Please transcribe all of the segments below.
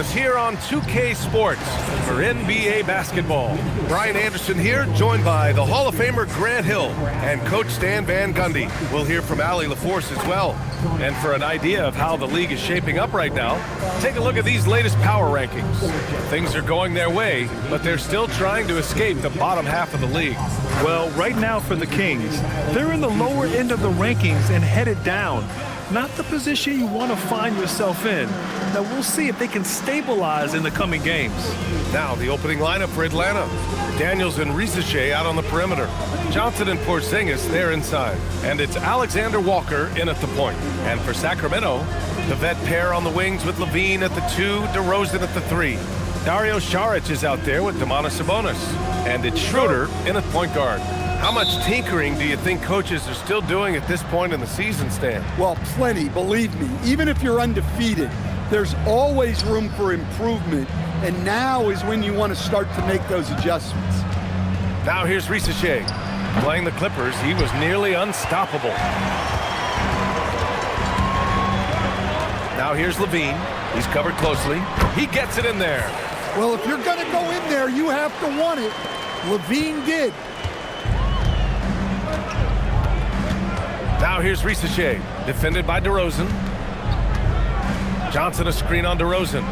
Here on 2K Sports for NBA basketball. Brian Anderson here, joined by the Hall of Famer Grant Hill and Coach Stan Van Gundy. We'll hear from Allie LaForce as well. And for an idea of how the league is shaping up right now, take a look at these latest power rankings. Things are going their way, but they're still trying to escape the bottom half of the league. Well, right now for the Kings, they're in the lower end of the rankings and headed down. Not the position you want to find yourself in. Now we'll see if they can stabilize in the coming games. Now the opening lineup for Atlanta. Daniels and Risacher out on the perimeter. Johnson and Porzingis, they're inside. And it's Alexander Walker in at the point. And for Sacramento, the vet pair on the wings with LaVine at the 2, DeRozan at the 3. Dario Saric is out there with Domantas Sabonis. And it's Schroeder in at point guard. How much tinkering do you think coaches are still doing at this point in the season, Stan? Well, plenty, believe me. Even if you're undefeated, there's always room for improvement, and now is when you want to start to make those adjustments. Now here's Risacher. Playing the Clippers, he was nearly unstoppable. Now here's LaVine. He's covered closely. He gets it in there. Well, if you're going to go in there, you have to want it. LaVine did. Now here's Risacher, defended by DeRozan. Johnson a screen on DeRozan.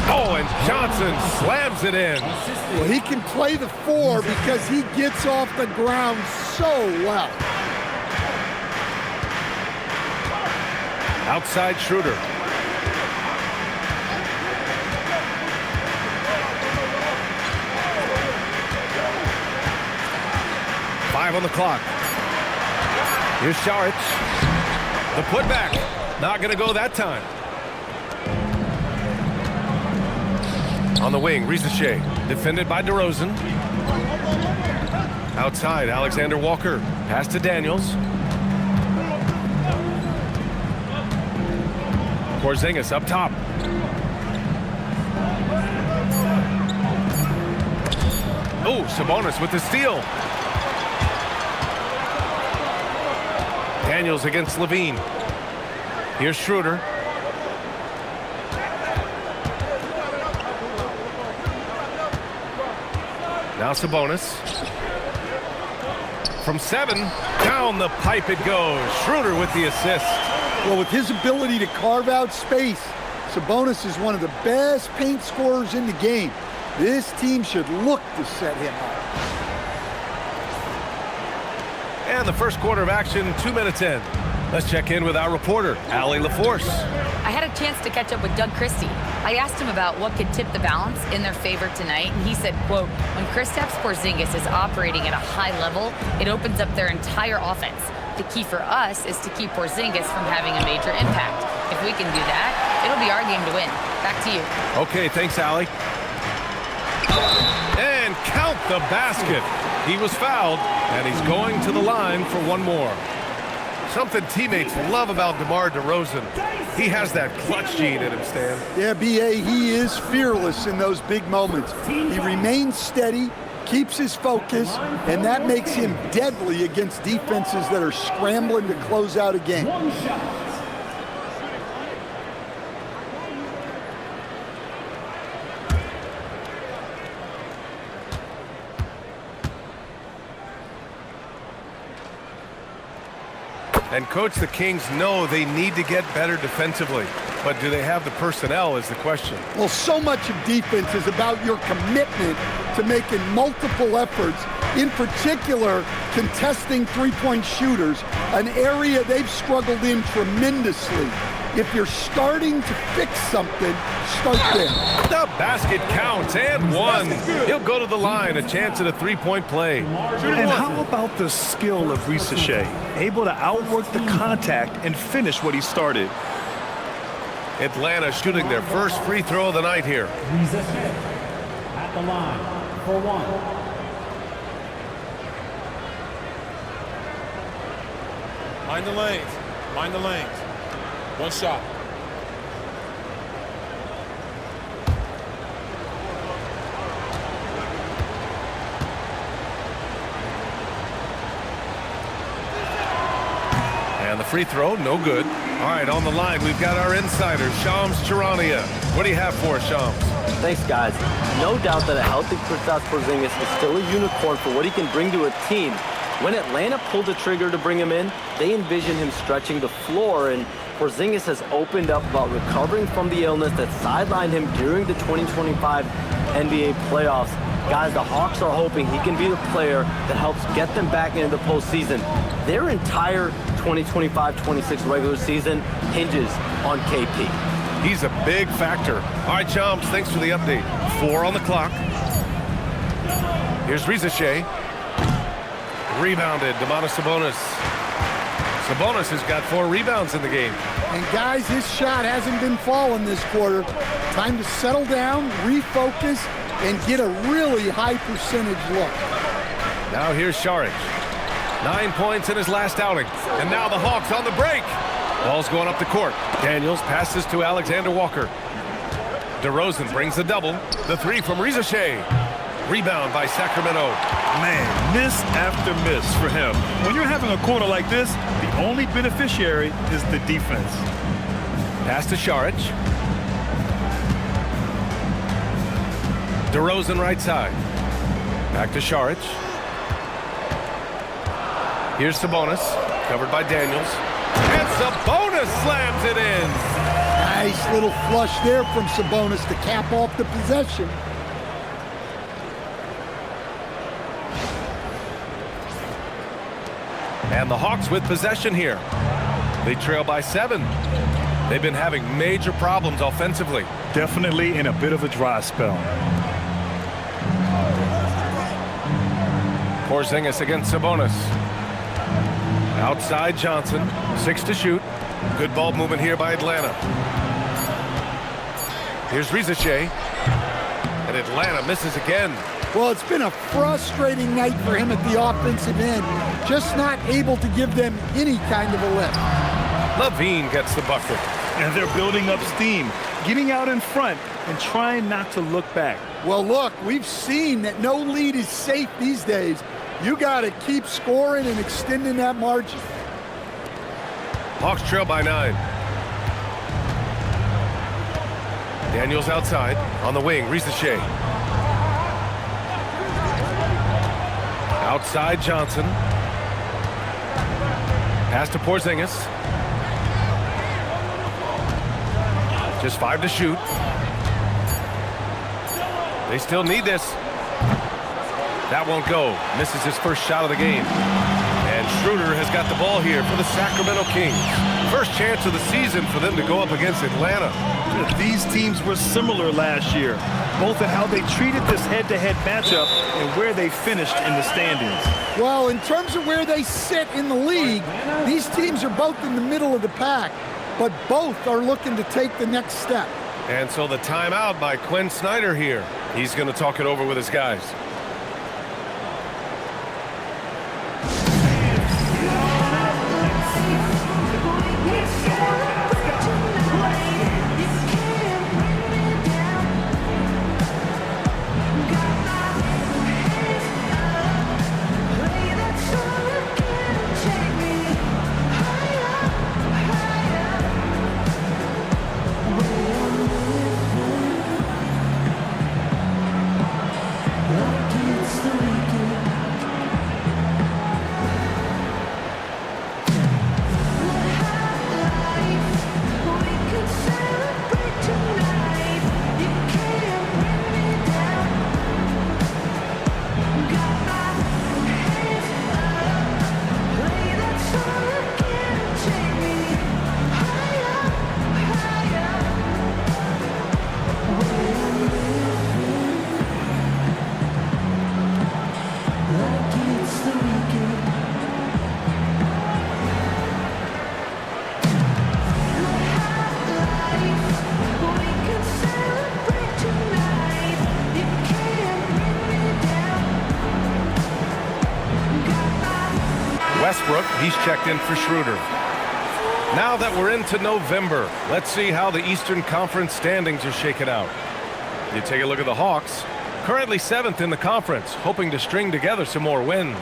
Oh, and Johnson slams it in. Well, he can play the 4 because he gets off the ground so well. Outside Schroeder. Five on the clock. Here's Saric. The putback. Not going to go that time. On the wing, Risacher. Defended by DeRozan. Outside, Alexander Walker. Pass to Daniels. Porzingis up top. Oh, Sabonis with the steal. Daniels against LaVine. Here's Schroeder. Now Sabonis. From 7, down the pipe it goes. Schroeder with the assist. Well, with his ability to carve out space, Sabonis is one of the best paint scorers in the game. This team should look to set him up. And the first quarter of action, 2 minutes in. Let's check in with our reporter, Allie LaForce. I had a chance to catch up with Doug Christie. I asked him about what could tip the balance in their favor tonight, and he said, quote, when Kristaps Porzingis is operating at a high level, it opens up their entire offense. The key for us is to keep Porzingis from having a major impact. If we can do that, it'll be our game to win. Back to you. Okay, thanks, Allie. And count the basket. He was fouled, and he's going to the line for one more. Something teammates love about DeMar DeRozan. He has that clutch gene in him, Stan. Yeah, B.A., he is fearless in those big moments. He remains steady, keeps his focus, and that makes him deadly against defenses that are scrambling to close out a game. And, Coach, the Kings know they need to get better defensively. But do they have the personnel is the question. Well, so much of defense is about your commitment to making multiple efforts, in particular contesting three-point shooters, an area they've struggled in tremendously. If you're starting to fix something, start there. The basket counts, and one. He'll go to the line, a chance at a three-point play. And how about the skill of Risacher? Able to outwork the contact and finish what he started. Atlanta shooting their first free throw of the night here. Risacher at the line for one. Mind the lanes. Mind the lanes. One shot. And the free throw, no good. All right, on the line, we've got our insider, Shams Charania. What do you have for us, Shams? Thanks, guys. No doubt that a healthy Kristaps Porzingis is still a unicorn for what he can bring to a team. When Atlanta pulled the trigger to bring him in, they envisioned him stretching the floor, and Porzingis has opened up about recovering from the illness that sidelined him during the 2025 NBA playoffs. Guys, the Hawks are hoping he can be the player that helps get them back into the postseason. Their entire 2025-26 regular season hinges on KP. He's a big factor. All right, Shams, thanks for the update. 4 on the clock. Here's Risacher. Rebounded, Domantas Sabonis. Sabonis has got 4 rebounds in the game. And guys, his shot hasn't been falling this quarter. Time to settle down, refocus, and get a really high percentage look. Now here's Saric. 9 points in his last outing. And now the Hawks on the break. Ball's going up the court. Daniels passes to Alexander Walker. DeRozan brings the double. The 3 from Risacher. Rebound by Sacramento. Man, miss after miss for him. When you're having a quarter like this, the only beneficiary is the defense. Pass to Saric. DeRozan right side. Back to Saric. Here's Sabonis, covered by Daniels. And Sabonis slams it in. Nice little flush there from Sabonis to cap off the possession. And the Hawks with possession here. They trail by 7. They've been having major problems offensively. Definitely in a bit of a dry spell. Porzingis against Sabonis. Outside Johnson, 6 to shoot. Good ball movement here by Atlanta. Here's Risacher. And Atlanta misses again. Well, it's been a frustrating night for him at the offensive end. Just not able to give them any kind of a lift. LaVine gets the bucket. And they're building up steam, getting out in front and trying not to look back. Well, look, we've seen that no lead is safe these days. You got to keep scoring and extending that margin. Hawks trail by 9. Daniels outside on the wing. Risacher. Outside Johnson. Pass to Porzingis. Just 5 to shoot. They still need this. That won't go. Misses his first shot of the game. And Schroeder has got the ball here for the Sacramento Kings. First chance of the season for them to go up against Atlanta. These teams were similar last year, both in how they treated this head-to-head matchup and where they finished in the standings. Well, in terms of where they sit in the league, these teams are both in the middle of the pack, but both are looking to take the next step. And so the timeout by Quinn Snyder here. He's going to talk it over with his guys. Westbrook, he's checked in for Schroeder. Now that we're into November, let's see how the Eastern Conference standings are shaken out. You take a look at the Hawks, currently 7th in the conference, hoping to string together some more wins.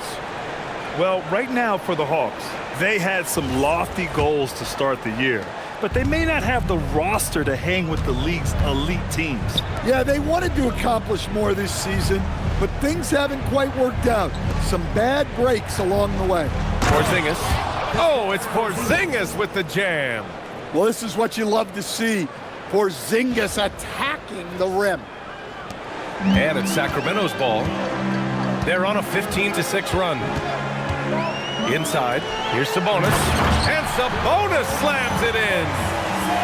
Well, right now for the Hawks, they had some lofty goals to start the year. but they may not have the roster to hang with the league's elite teams. Yeah, they wanted to accomplish more this season, but things haven't quite worked out. Some bad breaks along the way. Porzingis. Oh, it's Porzingis with the jam. Well, this is what you love to see. Porzingis attacking the rim. And it's Sacramento's ball. They're on a 15-6 run. Inside, here's Sabonis. And Sabonis slams it in.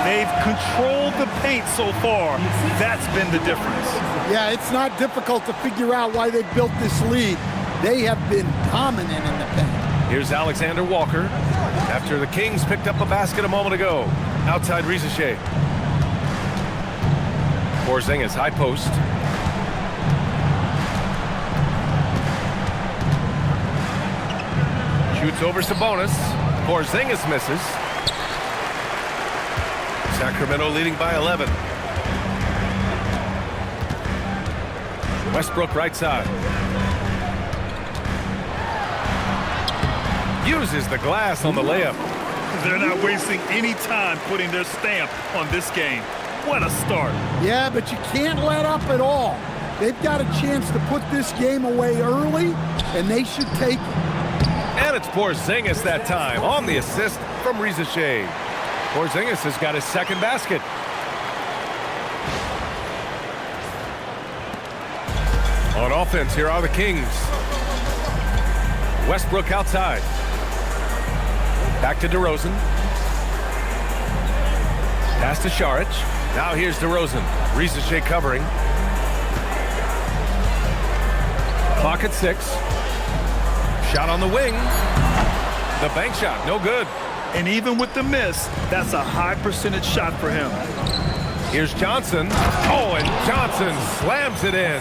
They've controlled the paint so far. That's been the difference. Yeah, it's not difficult to figure out why they built this lead. They have been dominant in the paint. Here's Alexander Walker after the Kings picked up a basket a moment ago. Outside Risacher. Porzingis, high post. Shoots over Sabonis. Porzingis misses. Sacramento leading by 11. Westbrook right side. Uses the glass on the layup. They're not wasting any time putting their stamp on this game. What a start. Yeah, but you can't let up at all. They've got a chance to put this game away early, and they should take it. And it's Porzingis that time on the assist from Risacher. Porzingis has got his second basket. On offense, here are the Kings. Westbrook outside. Back to DeRozan. Pass to Saric. Now here's DeRozan. Risacher covering. Clock at 6. Shot on the wing. The bank shot, no good. And even with the miss, that's a high percentage shot for him. Here's Johnson. Oh, and Johnson slams it in.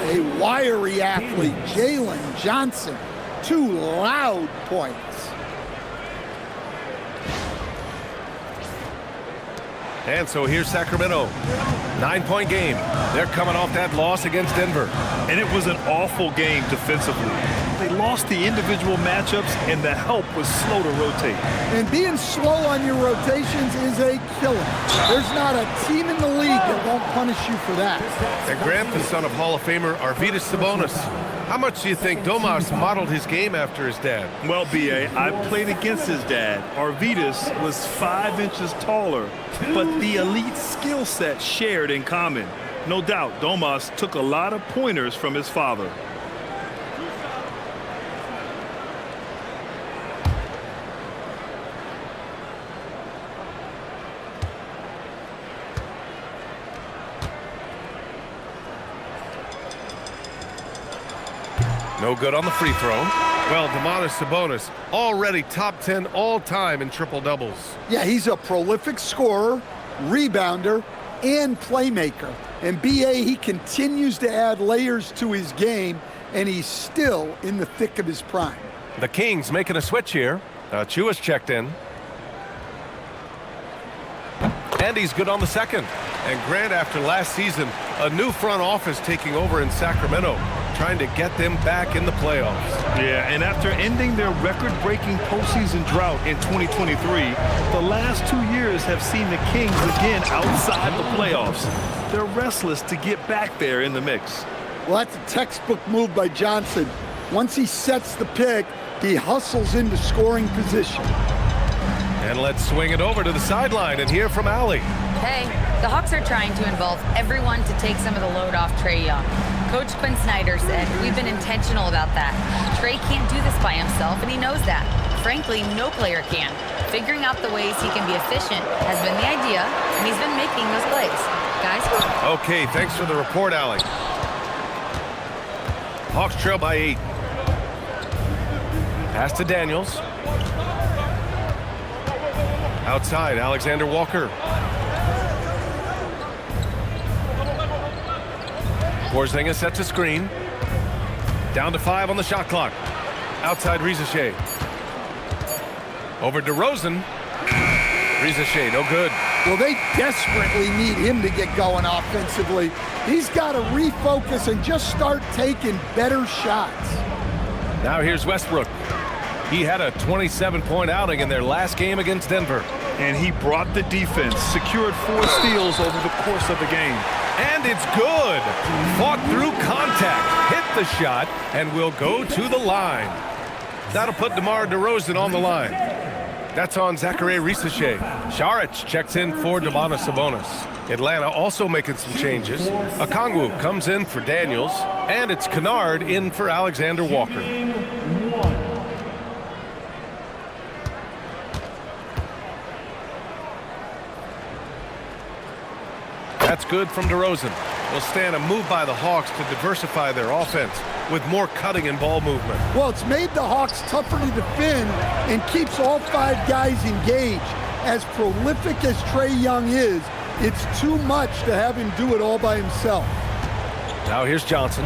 A wiry athlete, Jalen Johnson. 2 loud points. And so here's Sacramento. 9-point game. They're coming off that loss against Denver. And it was an awful game defensively. They lost the individual matchups, and the help was slow to rotate. And being slow on your rotations is a killer. There's not a team in the league that won't punish you for that. And Grant, the son of Hall of Famer Arvydas Sabonis. How much do you think Domas modeled his game after his dad? Well, B.A., I played against his dad. Arvydas was 5 inches taller, but the elite skill set shared in common. No doubt, Domas took a lot of pointers from his father. No good on the free throw. Well, Domantas Sabonis already top 10 all-time in triple-doubles. Yeah, he's a prolific scorer, rebounder, and playmaker. And B.A., he continues to add layers to his game, and he's still in the thick of his prime. The Kings making a switch here. Chua's checked in. And he's good on the second. And Grant, after last season, a new front office taking over in Sacramento, trying to get them back in the playoffs. Yeah, and after ending their record-breaking postseason drought in 2023, the last 2 years have seen the Kings again outside the playoffs. They're restless to get back there in the mix. Well, that's a textbook move by Johnson. Once he sets the pick, he hustles into scoring position. And let's swing it over to the sideline and hear from Allie. Hey, the Hawks are trying to involve everyone to take some of the load off Trae Young. Coach Quinn Snyder said, we've been intentional about that. Trae can't do this by himself, and he knows that. Frankly, no player can. Figuring out the ways he can be efficient has been the idea, and he's been making those plays. Guys? Okay, thanks for the report, Allie. Hawks trail by 8. Pass to Daniels. Outside, Alexander Walker. Porzingis sets a screen. Down to 5 on the shot clock. Outside Risacher. Over DeRozan. Risacher, no good. Well, they desperately need him to get going offensively. He's got to refocus and just start taking better shots. Now here's Westbrook. He had a 27-point outing in their last game against Denver. And he brought the defense, secured 4 steals over the course of the game. And it's good. Fought through contact, hit the shot, and will go to the line. That'll put DeMar DeRozan on the line. That's on Zaccharie Risacher. Saric checks in for Domantas Sabonis. Atlanta also making some changes. Okongwu comes in for Daniels, and it's Kennard in for Alexander Walker. That's good from DeRozan. Will stand a move by the Hawks to diversify their offense with more cutting and ball movement. Well, it's made the Hawks tougher to defend and keeps all 5 guys engaged. As prolific as Trae Young is, it's too much to have him do it all by himself. Now here's Johnson.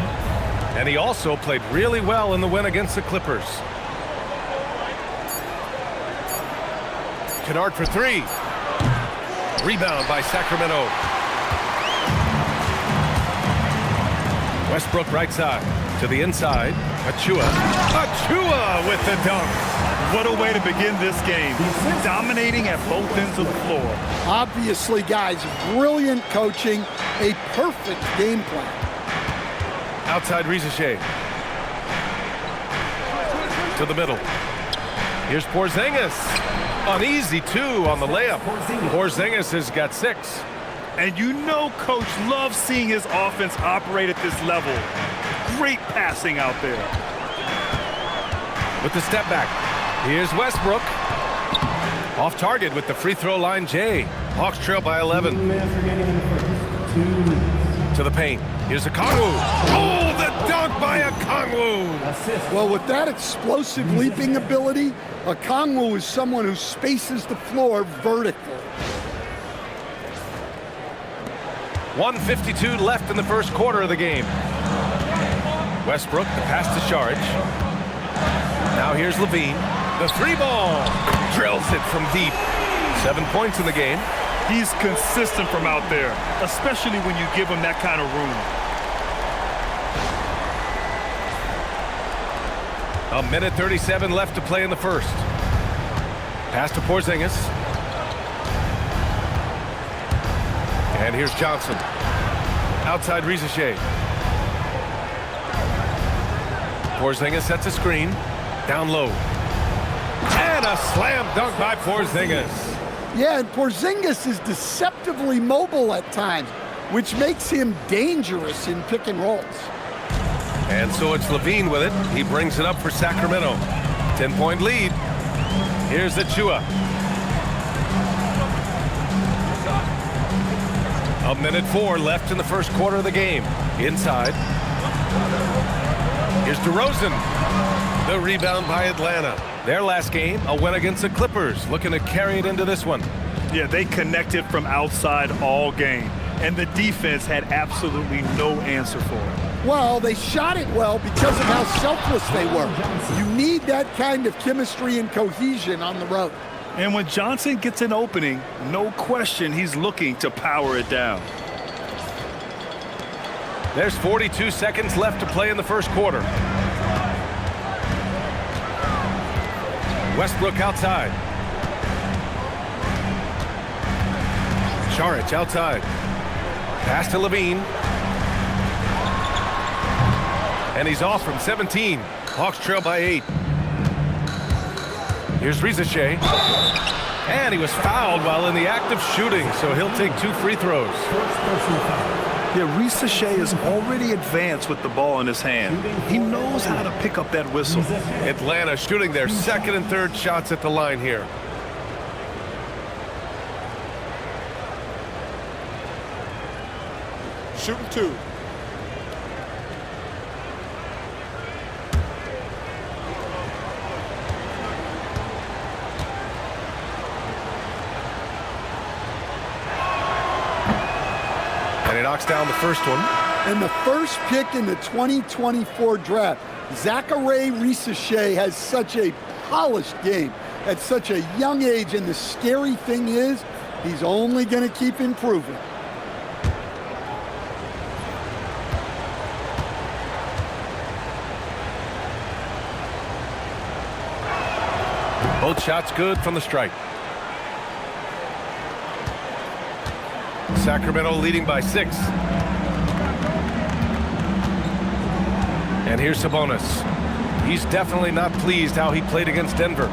And he also played really well in the win against the Clippers. Kennard for 3. Rebound by Sacramento. Westbrook right side to the inside. Achua with the dunk. What a way to begin this game. Dominating at both ends of the floor. Obviously, guys, brilliant coaching, a perfect game plan. Outside Risacher. To the middle. Here's Porzingis. Uneasy 2 on the layup. Porzingis has got 6. And you know Coach loves seeing his offense operate at this level. Great passing out there. With the step back. Here's Westbrook. Off target with the free throw line, Jay. Hawks trail by 11. To the paint. Here's Okongwu. Oh, the dunk by Okongwu. Well, with that explosive leaping ability, Okongwu is someone who spaces the floor vertically. 1:52 left in the first quarter of the game. Westbrook, the pass to Saric. Now here's LaVine. The 3-ball. Drills it from deep. 7 points in the game. He's consistent from out there, especially when you give him that kind of room. A minute 37 left to play in the first. Pass to Porzingis. And here's Johnson. Outside Risacher. Porzingis sets a screen. Down low. And a slam dunk by Porzingis. Yeah, and Porzingis is deceptively mobile at times, which makes him dangerous in pick and rolls. And so it's LaVine with it. He brings it up for Sacramento. 10-point lead. Here's Achua. A minute 4 left in the first quarter of the game. Inside. Here's DeRozan. The rebound by Atlanta. Their last game, a win against the Clippers. Looking to carry it into this one. Yeah, they connected from outside all game. And the defense had absolutely no answer for it. Well, they shot it well because of how selfless they were. You need that kind of chemistry and cohesion on the road. And when Johnson gets an opening, no question he's looking to power it down. There's 42 seconds left to play in the first quarter. Westbrook outside. Saric outside. Pass to LaVine. And he's off from 17. Hawks trail by 8. Here's Risacher. And he was fouled while in the act of shooting, so he'll take 2 free throws. Yeah, Risacher is already advanced with the ball in his hand. He knows how to pick up that whistle. Atlanta shooting their second and third shots at the line here. Shooting 2. And he knocks down the first one. And the first pick in the 2024 draft, Zaccharie Risacher has such a polished game at such a young age, and the scary thing is he's only going to keep improving. Both shots good from the stripe. Sacramento leading by 6. And here's Sabonis. He's definitely not pleased how he played against Denver.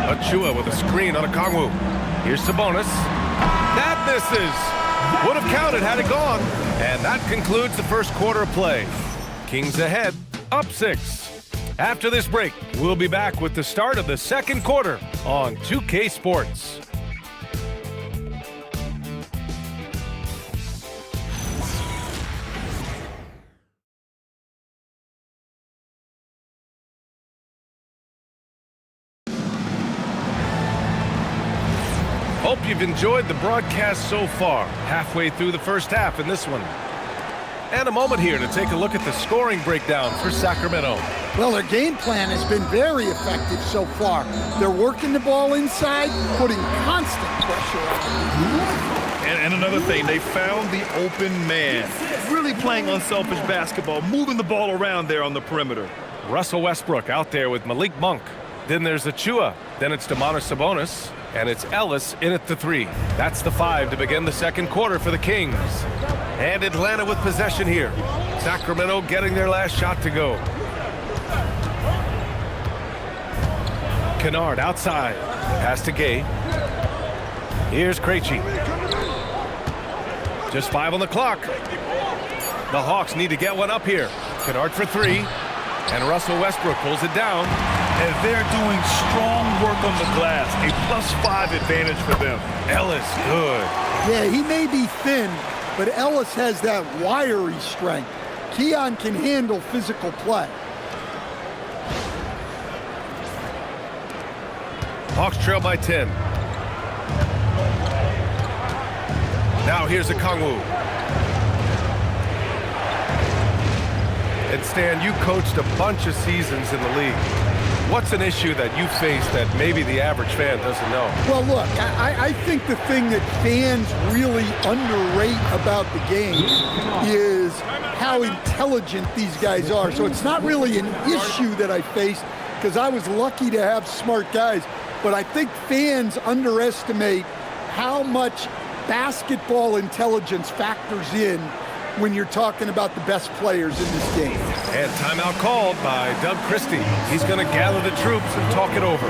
Achua with a screen on Okongwu. Here's Sabonis. That misses. Would have counted had it gone. And that concludes the first quarter of play. Kings ahead, up 6. After this break, we'll be back with the start of the second quarter on 2K Sports. Hope you've enjoyed the broadcast so far. Halfway through the first half in this one. And a moment here to take a look at the scoring breakdown for Sacramento. Well, their game plan has been very effective so far. They're working the ball inside, putting constant pressure on the And another thing, they found the open man. Really playing unselfish basketball, moving the ball around there on the perimeter. Russell Westbrook out there with Malik Monk. Then there's Achua. Then it's Domantas Sabonis. And it's Ellis in at the 3. That's the 5 to begin the second quarter for the Kings. And Atlanta with possession here. Sacramento getting their last shot to go. Kennard outside. Pass to Gay. Here's Krejci. Just 5 on the clock. The Hawks need to get one up here. Kennard for 3. And Russell Westbrook pulls it down. And they're doing strong work on the glass. A +5 advantage for them. Ellis, good. Yeah, he may be thin, but Ellis has that wiry strength. Keon can handle physical play. Hawks trail by 10. Now here's Okongwu. And Stan, you coached a bunch of seasons in the league. What's an issue that you face that maybe the average fan doesn't know? Well, look, I think the thing that fans really underrate about the game is how intelligent these guys are. So it's not really an issue that I face because I was lucky to have smart guys. But I think fans underestimate how much basketball intelligence factors in when you're talking about the best players in this game. And timeout called by Doug Christie. He's going to gather the troops and talk it over.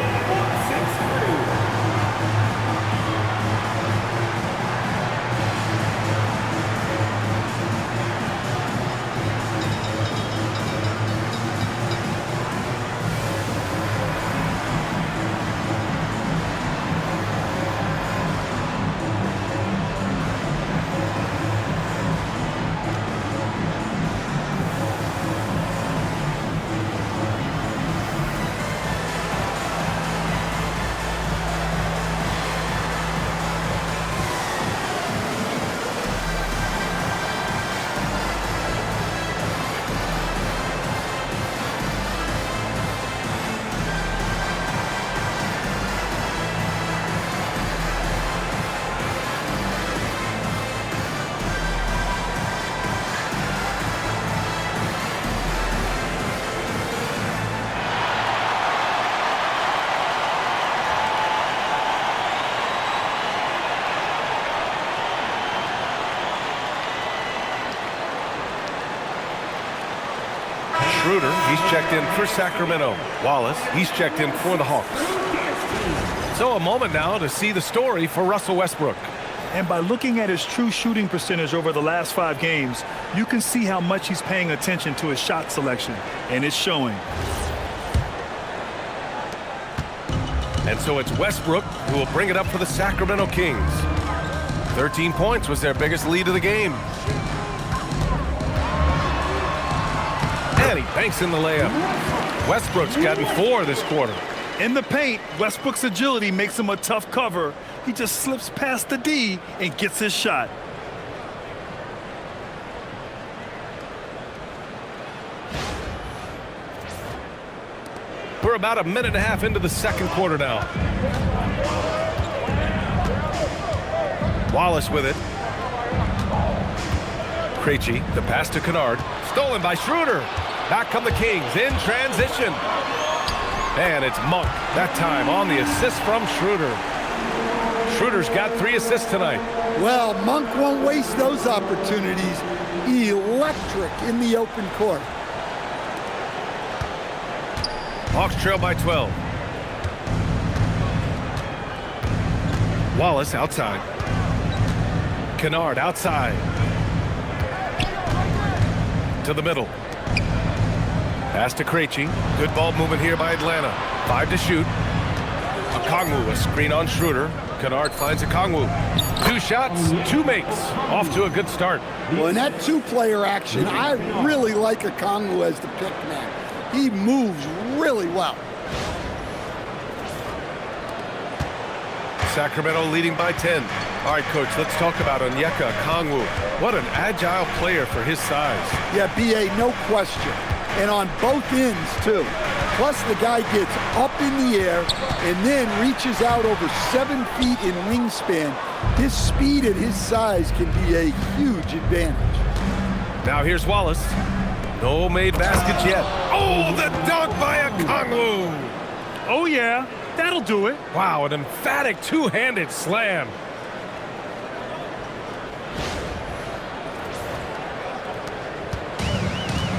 Schroeder, he's checked in for Sacramento. Wallace, he's checked in for the Hawks. So a moment now to see the story for Russell Westbrook. And by looking at his true shooting percentage over the last 5 games, you can see how much he's paying attention to his shot selection, and it's showing. And so it's Westbrook who will bring it up for the Sacramento Kings. 13 points was their biggest lead of the game. And he banks in the layup. Westbrook's gotten 4 this quarter. In the paint, Westbrook's agility makes him a tough cover. He just slips past the D and gets his shot. We're about a minute and a half into the second quarter now. Wallace with it. Krejci, the pass to Kennard. Stolen by Schroeder. Back come the Kings in transition. And it's Monk, that time on the assist from Schroeder. Schroeder's got 3 assists tonight. Well, Monk won't waste those opportunities. Electric in the open court. Hawks trail by 12. Wallace outside. Kennard outside. To the middle. Pass to Krejci. Good ball movement here by Atlanta. 5 to shoot. Okongwu, a screen on Schroeder. Kennard finds Okongwu. 2 shots, 2 makes. Off to a good start. Well, in that two-player action, I really like Okongwu as the pick man. He moves really well. Sacramento leading by 10. All right, Coach, let's talk about Onyeka Okongwu. What an agile player for his size. Yeah, B.A., no question. And on both ends, too. Plus, the guy gets up in the air and then reaches out over 7 feet in wingspan. His speed and his size can be a huge advantage. Now here's Wallace. No made baskets yet. Oh, the dunk by Okongwu. Oh, yeah. That'll do it. Wow, an emphatic two-handed slam.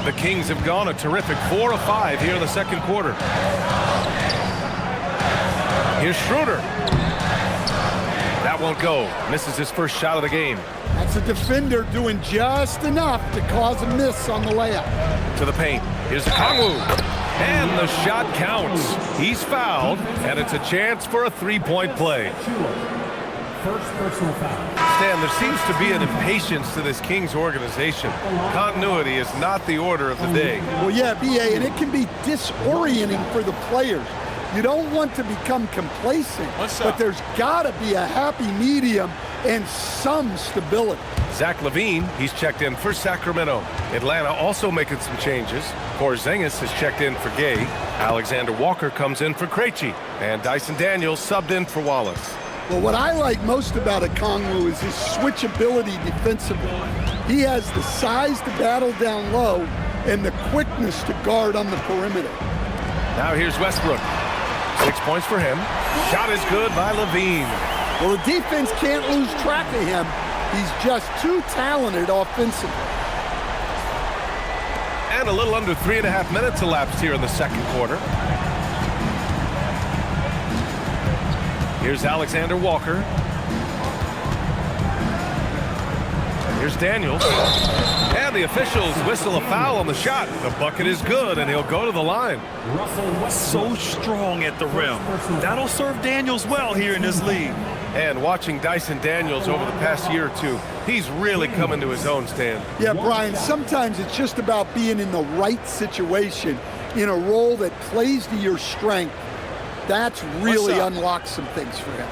The Kings have gone a terrific 4 of 5 here in the second quarter. Here's Schroeder. That won't go. Misses his first shot of the game. That's a defender doing just enough to cause a miss on the layup. To the paint. Here's Okongwu. And the shot counts. He's fouled, and it's a chance for a three-point play. First personal foul. Stan, there seems to be an impatience to this Kings organization. Continuity is not the order of the day. Well, yeah, B.A., and it can be disorienting for the players. You don't want to become complacent, but there's got to be a happy medium and some stability. Zach LaVine, he's checked in for Sacramento. Atlanta also making some changes. Porzingis has checked in for Gay. Alexander Walker comes in for Krejci. And Dyson Daniels subbed in for Wallace. Well, what I like most about Okongwu is his switchability defensively. He has the size to battle down low and the quickness to guard on the perimeter. Now here's Westbrook. 6 points for him. Shot is good by LaVine. Well, the defense can't lose track of him. He's just too talented offensively. And a little under 3.5 minutes elapsed here in the second quarter. Here's Alexander Walker. Here's Daniels. And the officials whistle a foul on the shot. The bucket is good, and he'll go to the line. So strong at the rim. That'll serve Daniels well here in this league. And watching Dyson Daniels over the past year or two, he's really coming to his own, Stan. Yeah, Brian, sometimes it's just about being in the right situation, in a role that plays to your strength. That's really unlocked some things for him.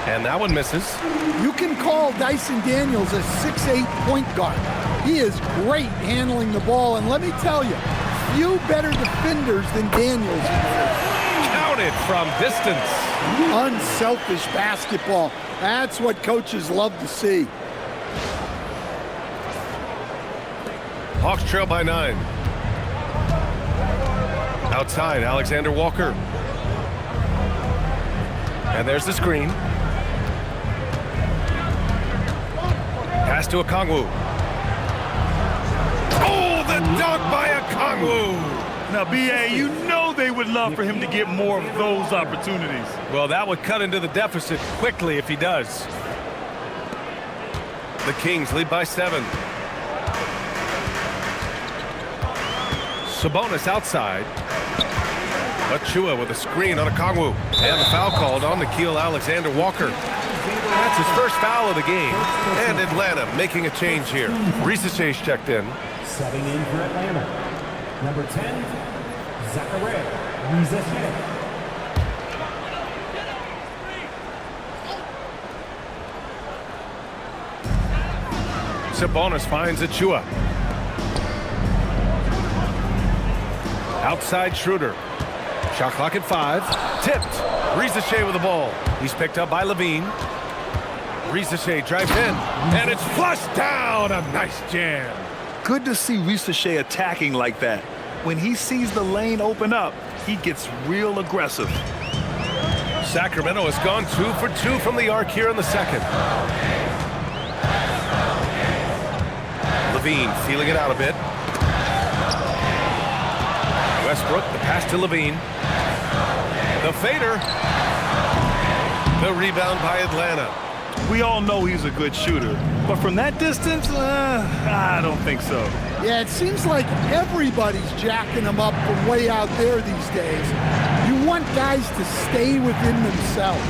And that one misses. You can call Dyson Daniels a 6'8" point guard. He is great handling the ball, and let me tell you, few better defenders than Daniels. Counted from distance. Unselfish basketball. That's what coaches love to see. Hawks trail by 9. Outside, Alexander Walker. And there's the screen. Pass to Okongwu. Oh, the dunk by Okongwu. Now, B.A., you know they would love for him to get more of those opportunities. Well, that would cut into the deficit quickly if he does. The Kings lead by 7. Sabonis outside. Achua with a screen on Okongwu. And the foul called on Nickeil Alexander Walker. That's his first foul of the game. And Atlanta making a change here. Risacher's checked in. Setting in for Atlanta. Number 10, Zaccharie Risacher. Sabonis finds Achua. Outside Schroeder. Shot clock at 5. Tipped. Risacher with the ball. He's picked up by LaVine. Risacher drives in. And it's flushed down. A nice jam. good to see Risacher attacking like that. When he sees the lane open up, he gets real aggressive. Sacramento has gone 2 for 2 from the arc here in the second. LaVine feeling it out a bit. Westbrook, the pass to LaVine. The fader. The rebound by Atlanta. We all know he's a good shooter, but from that distance, I don't think so. Yeah, it seems like everybody's jacking him up from way out there these days. You want guys to stay within themselves.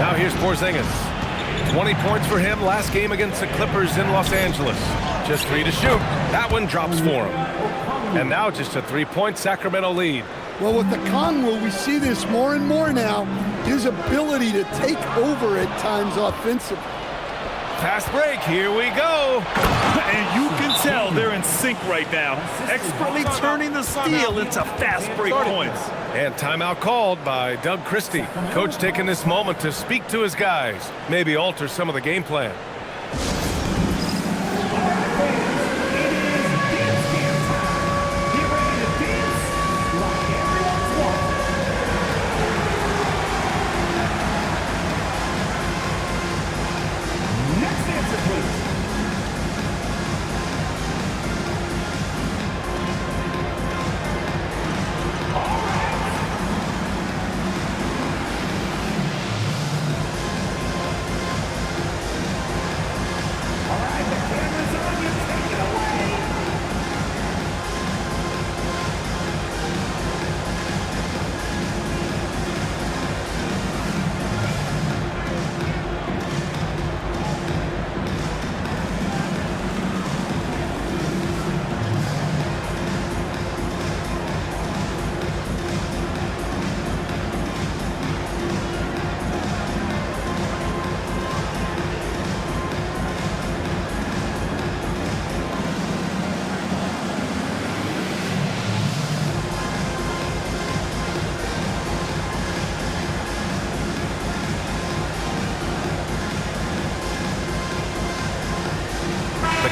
Now here's Porzingis. 20 points for him last game against the Clippers in Los Angeles. Just 3 to shoot. That one drops for him. And now just a 3-point Sacramento lead. Well, with the Kongwu, we see this more and more now. His ability to take over at times offensively. Fast break, here we go. And you can tell they're in sync right now, expertly turning the steal into fast break points. And timeout called by Doug Christie. Coach taking this moment to speak to his guys, maybe alter some of the game plan.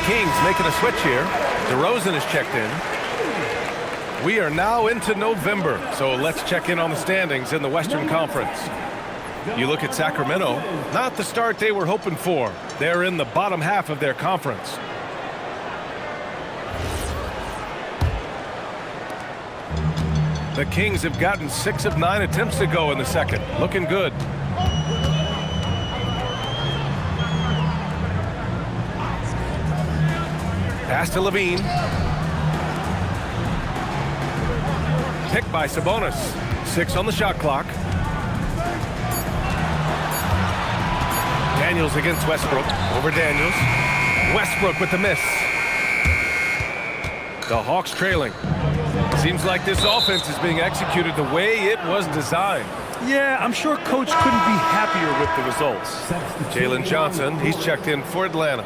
Kings making a switch here. DeRozan is checked in. We are now into November, so let's check in on the standings in the Western Conference. You look at Sacramento, not the start they were hoping for. They're in the bottom half of their conference. The Kings have gotten 6 of 9 attempts to go in the second. Looking good. Pass to LaVine. Picked by Sabonis. 6 on the shot clock. Daniels against Westbrook. Over Daniels. Westbrook with the miss. The Hawks trailing. Seems like this offense is being executed the way it was designed. Yeah, I'm sure Coach couldn't be happier with the results. Jalen Johnson, he's checked in for Atlanta.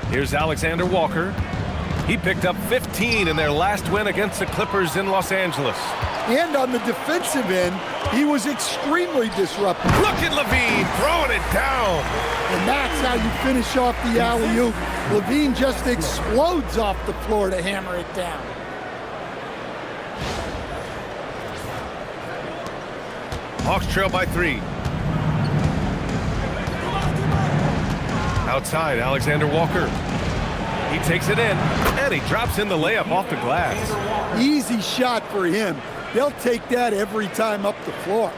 Here's Alexander Walker. He picked up 15 in their last win against the Clippers in Los Angeles. And on the defensive end, he was extremely disruptive. Look at LaVine throwing it down. And that's how you finish off the alley-oop. LaVine just explodes off the floor to hammer it down. Hawks trail by 3. Outside, Alexander Walker. He takes it in, and he drops in the layup off the glass. Easy shot for him. They'll take that every time up the floor.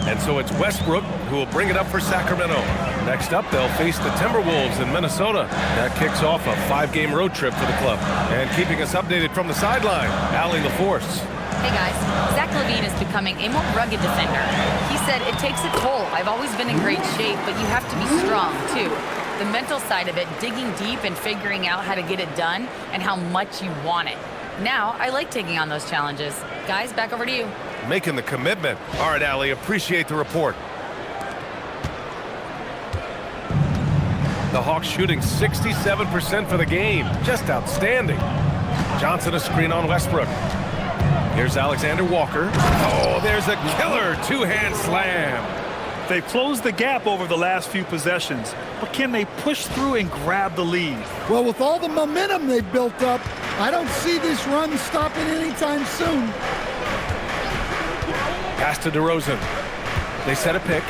And so it's Westbrook who will bring it up for Sacramento. Next up, they'll face the Timberwolves in Minnesota. That kicks off a 5-game road trip for the club. And keeping us updated from the sideline, Allie LaForce. Hey guys, Zach LaVine is becoming a more rugged defender. He said, it takes a toll. I've always been in great shape, but you have to be strong too. The mental side of it, digging deep and figuring out how to get it done and how much you want it. Now, I like taking on those challenges. Guys, back over to you. Making the commitment. All right, Allie, appreciate the report. The Hawks shooting 67% for the game. Just outstanding. Johnson a screen on Westbrook. Here's Alexander Walker. Oh, there's a killer two-hand slam. They've closed the gap over the last few possessions, but can they push through and grab the lead? Well, with all the momentum they've built up, I don't see this run stopping anytime soon. Pass to DeRozan. They set a pick.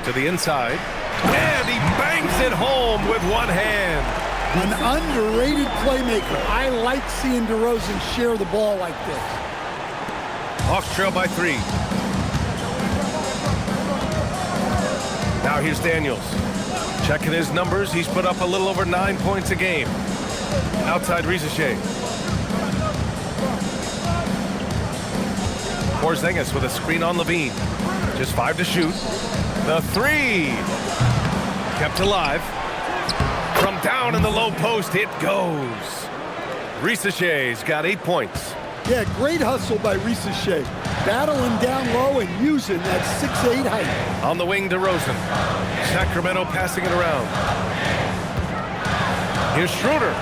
To the inside. And he bangs it home with one hand. An underrated playmaker. I like seeing DeRozan share the ball like this. Hawks trail by 3. Now here's Daniels. Checking his numbers. He's put up a little over 9 points a game. Outside Risacher. Porzingis with a screen on LaVine. Just 5 to shoot. The 3. Kept alive. From down in the low post, it goes. Risacher's got 8 points. Yeah, great hustle by Risacher. Battling down low and using that 6'8" height. On the wing, DeRozan. Sacramento passing it around. Here's Schroeder.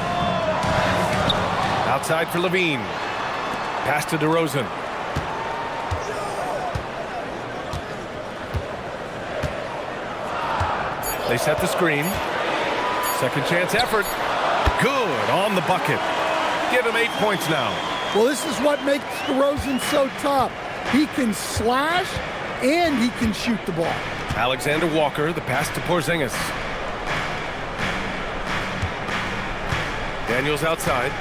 Outside for LaVine. Pass to DeRozan. They set the screen. Second chance effort. Good on the bucket. Give him 8 points now. Well, this is what makes DeRozan so tough. He can slash and he can shoot the ball. Alexander Walker, the pass to Porzingis. Daniels outside.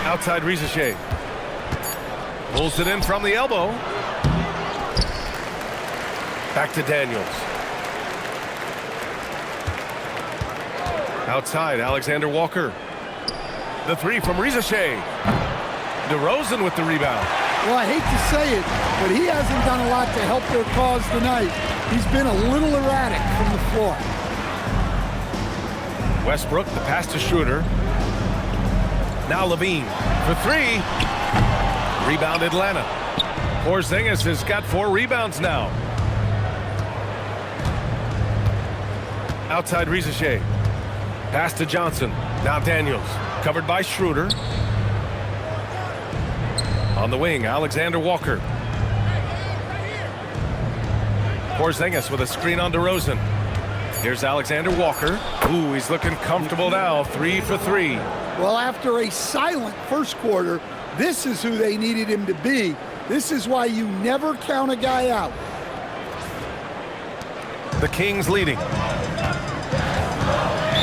Outside Risacher. Pulls it in from the elbow. Back to Daniels. Outside, Alexander Walker. The 3 from Risacher. DeRozan with the rebound. Well, I hate to say it, but he hasn't done a lot to help their cause tonight. He's been a little erratic from the floor. Westbrook, the pass to Schroeder. Now LaVine for 3. Rebound Atlanta. Porzingis has got 4 rebounds now. Outside Risacher. Pass to Johnson. Now Daniels. Covered by Schroeder. On the wing, Alexander Walker. Porzingis with a screen on DeRozan. Here's Alexander Walker. Ooh, he's looking comfortable now. 3 for 3. Well, after a silent first quarter, this is who they needed him to be. This is why you never count a guy out. The Kings leading.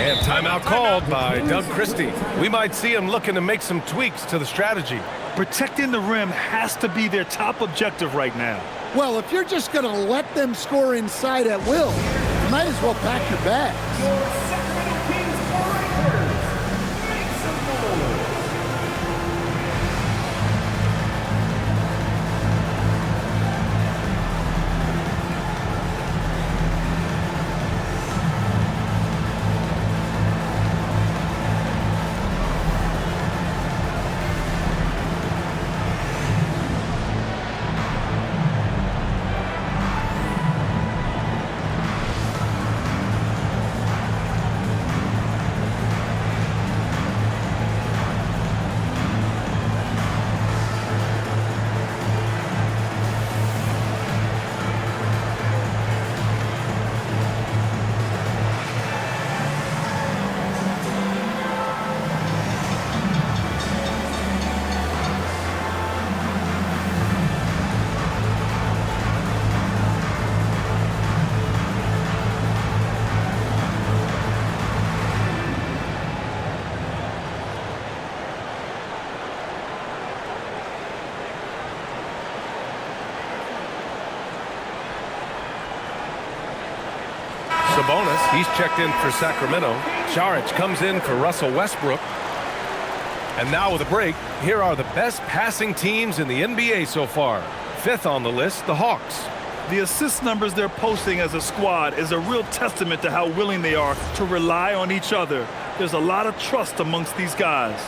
And timeout called by Doug Christie. We might see him looking to make some tweaks to the strategy. Protecting the rim has to be their top objective right now. Well, if you're just going to let them score inside at will, you might as well pack your bags. Sacramento Kings Warriors, make some noise. Sabonis, he's checked in for Sacramento. Saric comes in for Russell Westbrook. And now with a break, here are the best passing teams in the NBA so far. 5th on the list, the Hawks. The assist numbers they're posting as a squad is a real testament to how willing they are to rely on each other. There's a lot of trust amongst these guys.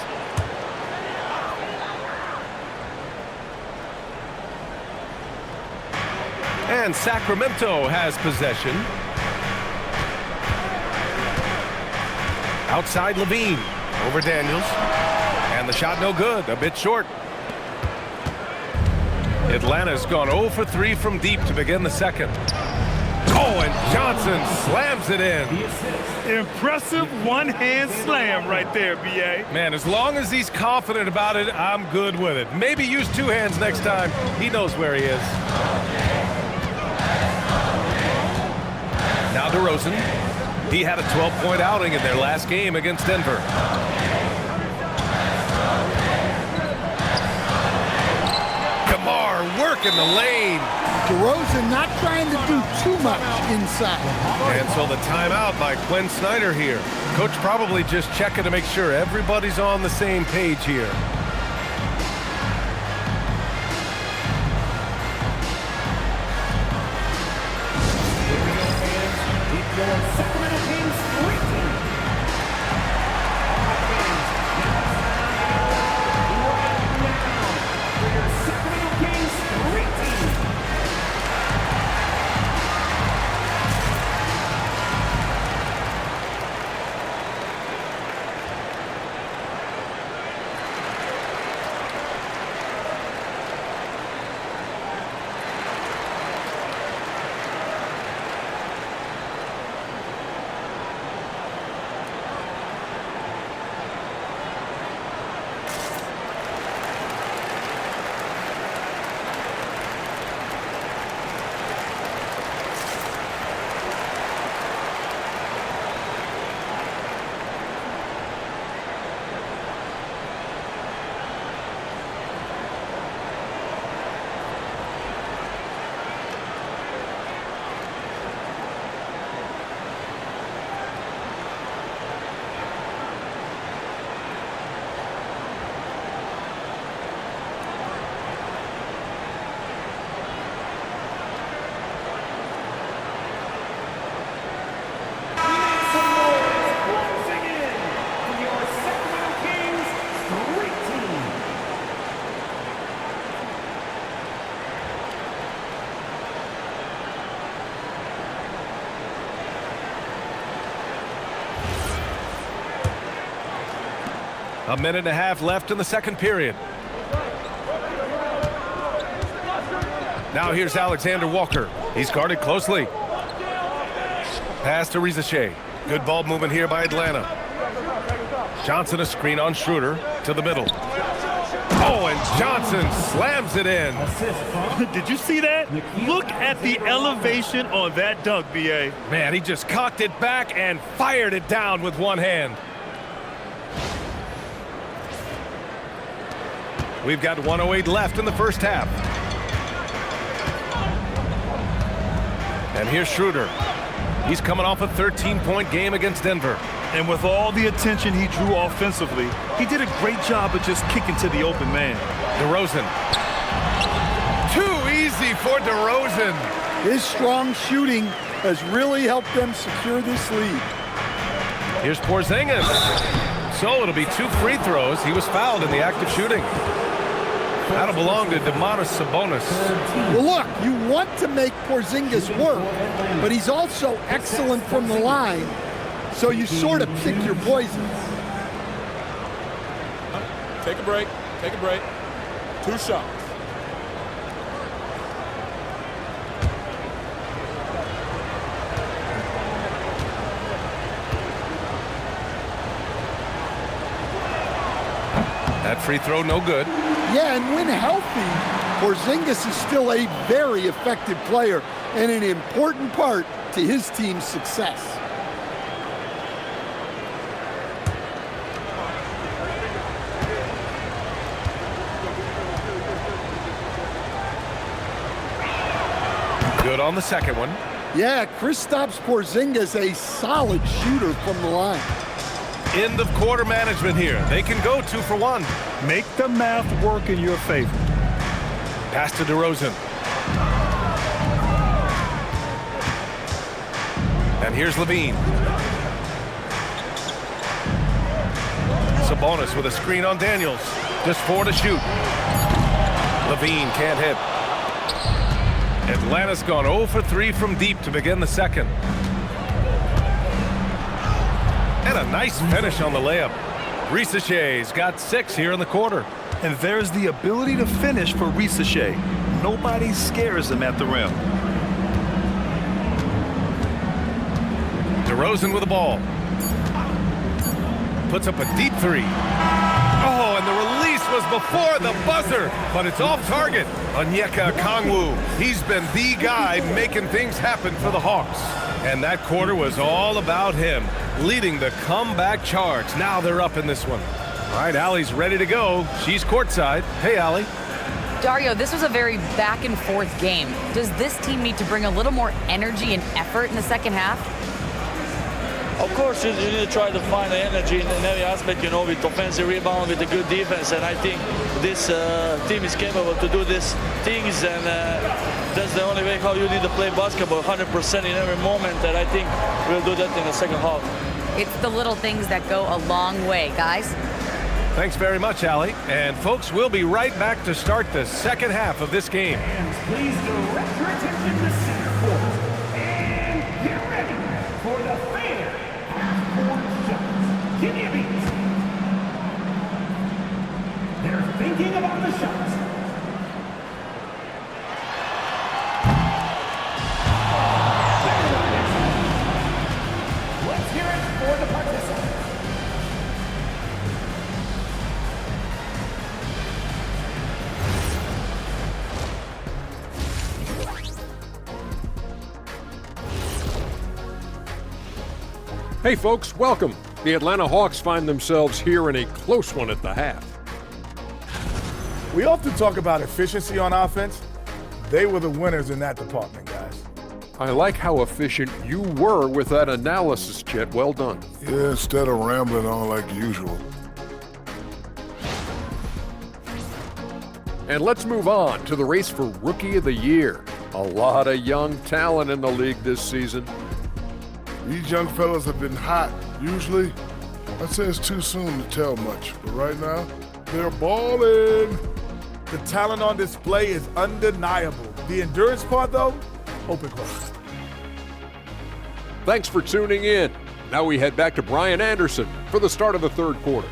And Sacramento has possession. Outside LaVine over Daniels. And the shot no good, a bit short. Atlanta's gone 0 for 3 from deep to begin the second. Oh, and Johnson slams it in. Impressive one-hand slam right there, B.A. Man, as long as he's confident about it, I'm good with it. Maybe use two hands next time. He knows where he is. Now DeRozan. He had a 12-point outing in their last game against Denver. DeMar working the lane. DeRozan not trying to do too much inside. And so the timeout by Quinn Snyder here. Coach probably just checking to make sure everybody's on the same page here. Sacramento Kings 14. Sacramento Kings 13. A minute and a half left in the second period. Now here's Alexander Walker. He's guarded closely. Pass to Risacher. Good ball movement here by Atlanta. Johnson a screen on Schroeder to the middle. Oh, and Johnson slams it in. Did you see that? Look at the elevation on that dunk, B.A. Man, he just cocked it back and fired it down with one hand. We've got 1:08 left in the first half. And here's Schroeder. He's coming off a 13-point game against Denver. And with all the attention he drew offensively, he did a great job of just kicking to the open man. DeRozan. Too easy for DeRozan. His strong shooting has really helped them secure this lead. Here's Porzingis. So it'll be 2 free throws. He was fouled in the act of shooting. That'll belong to Domantas Sabonis. Well, look, you want to make Porzingis work, but he's also excellent from the line, so you sort of pick your poison. Take a break. Take a break. 2 shots. That free throw no good. Yeah, and when healthy, Porzingis is still a very effective player and an important part to his team's success. Good on the second one. Yeah, Kristaps Porzingis, a solid shooter from the line. End of quarter management here. They can go 2 for 1. Make the math work in your favor. Pass to DeRozan. And here's LaVine. Sabonis with a screen on Daniels. Just 4 to shoot. LaVine can't hit. Atlanta's gone 0 for 3 from deep to begin the second. And a nice finish on the layup. Risacher's got 6 here in the quarter. And there's the ability to finish for Risacher. Nobody scares him at the rim. DeRozan with the ball. Puts up a deep 3. Oh, and the release was before the buzzer, but it's off target. Onyeka Okongwu, he's been the guy making things happen for the Hawks. And that quarter was all about him, leading the comeback charge. Now they're up in this one. All right, Allie's ready to go. She's courtside. Hey, Allie. Dario, this was a very back-and-forth game. Does this team need to bring a little more energy and effort in the second half? Of course, you need to try to find the energy in every aspect, with offensive rebound, with a good defense. And I think this team is capable to do these things. And that's the only way how you need to play basketball, 100% in every moment. And I think we'll do that in the second half. It's the little things that go a long way, guys. Thanks very much, Allie. And folks, we'll be right back to start the second half of this game. And please direct your attention to center court. And get ready for the fair half-court shots. Give me a beat. They're thinking about the shots. Let's hear it for the participants. Hey folks, welcome. The Atlanta Hawks find themselves here in a close one at the half. We often talk about efficiency on offense. They were the winners in that department, guys. I like how efficient you were with that analysis, Chet. Well done. Yeah, instead of rambling on like usual. And let's move on to the race for Rookie of the Year. A lot of young talent in the league this season. These young fellas have been hot. Usually, I'd say it's too soon to tell much. But right now, they're balling. The talent on display is undeniable. The endurance part, though, open question. Thanks for tuning in. Now we head back to Brian Anderson for the start of the third quarter.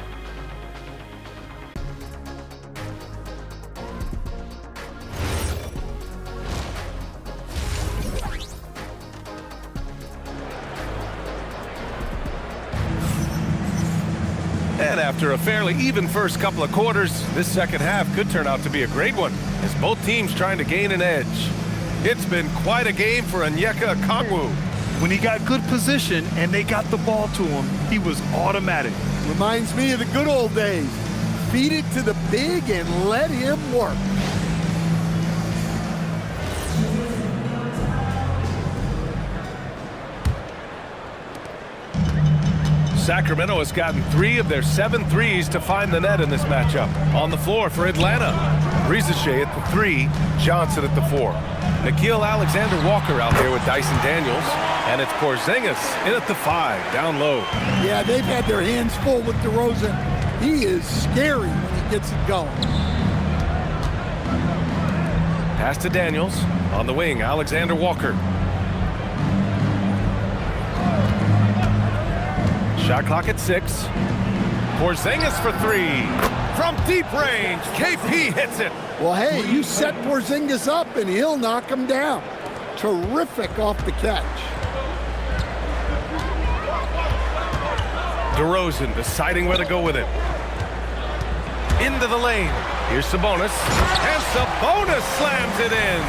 And after a fairly even first couple of quarters, this second half could turn out to be a great one, as both teams trying to gain an edge. It's been quite a game for Onyeka Okongwu. When he got good position and they got the ball to him, he was automatic. Reminds me of the good old days. Feed it to the big and let him work. Sacramento has gotten 3 of their 7 threes to find the net in this matchup. On the floor for Atlanta, Risacher at the 3, Johnson at the 4. Nickeil Alexander-Walker out there with Dyson Daniels, and it's Porzingis in at the 5, down low. Yeah, they've had their hands full with DeRozan. He is scary when he gets it going. Pass to Daniels. On the wing, Alexander-Walker. Shot clock at 6. Porzingis for 3. From deep range, KP hits it. Well, hey, you set Porzingis up and he'll knock him down. Terrific off the catch. DeRozan deciding where to go with it. Into the lane. Here's Sabonis. And Sabonis slams it in.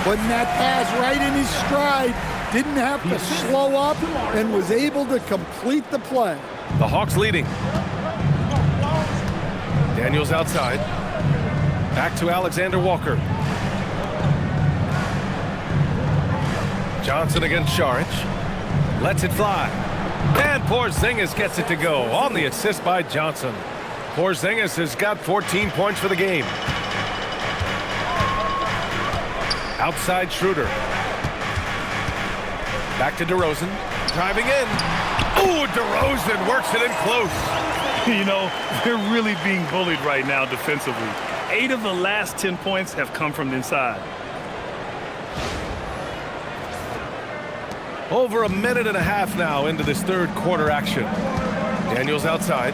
Putting that pass right in his stride. Didn't have to slow up and was able to complete the play. The Hawks leading. Daniels outside. Back to Alexander-Walker. Johnson against Saric. Lets it fly. And Porzingis gets it to go on the assist by Johnson. Porzingis has got 14 points for the game. Outside Schroeder. Back to DeRozan. Driving in. Ooh, DeRozan works it in close. You know, they're really being bullied right now defensively. 8 of the last 10 points have come from the inside. Over a minute and a half now into this third quarter action. Daniels outside.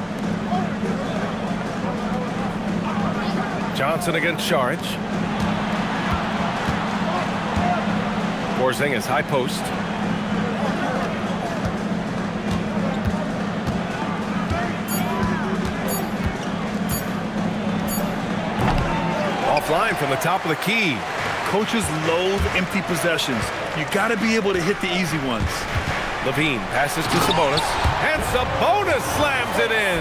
Johnson against Saric. Porzingis high post. Offline from the top of the key. Coaches loathe empty possessions. You got to be able to hit the easy ones. LaVine passes to Sabonis, and Sabonis slams it in.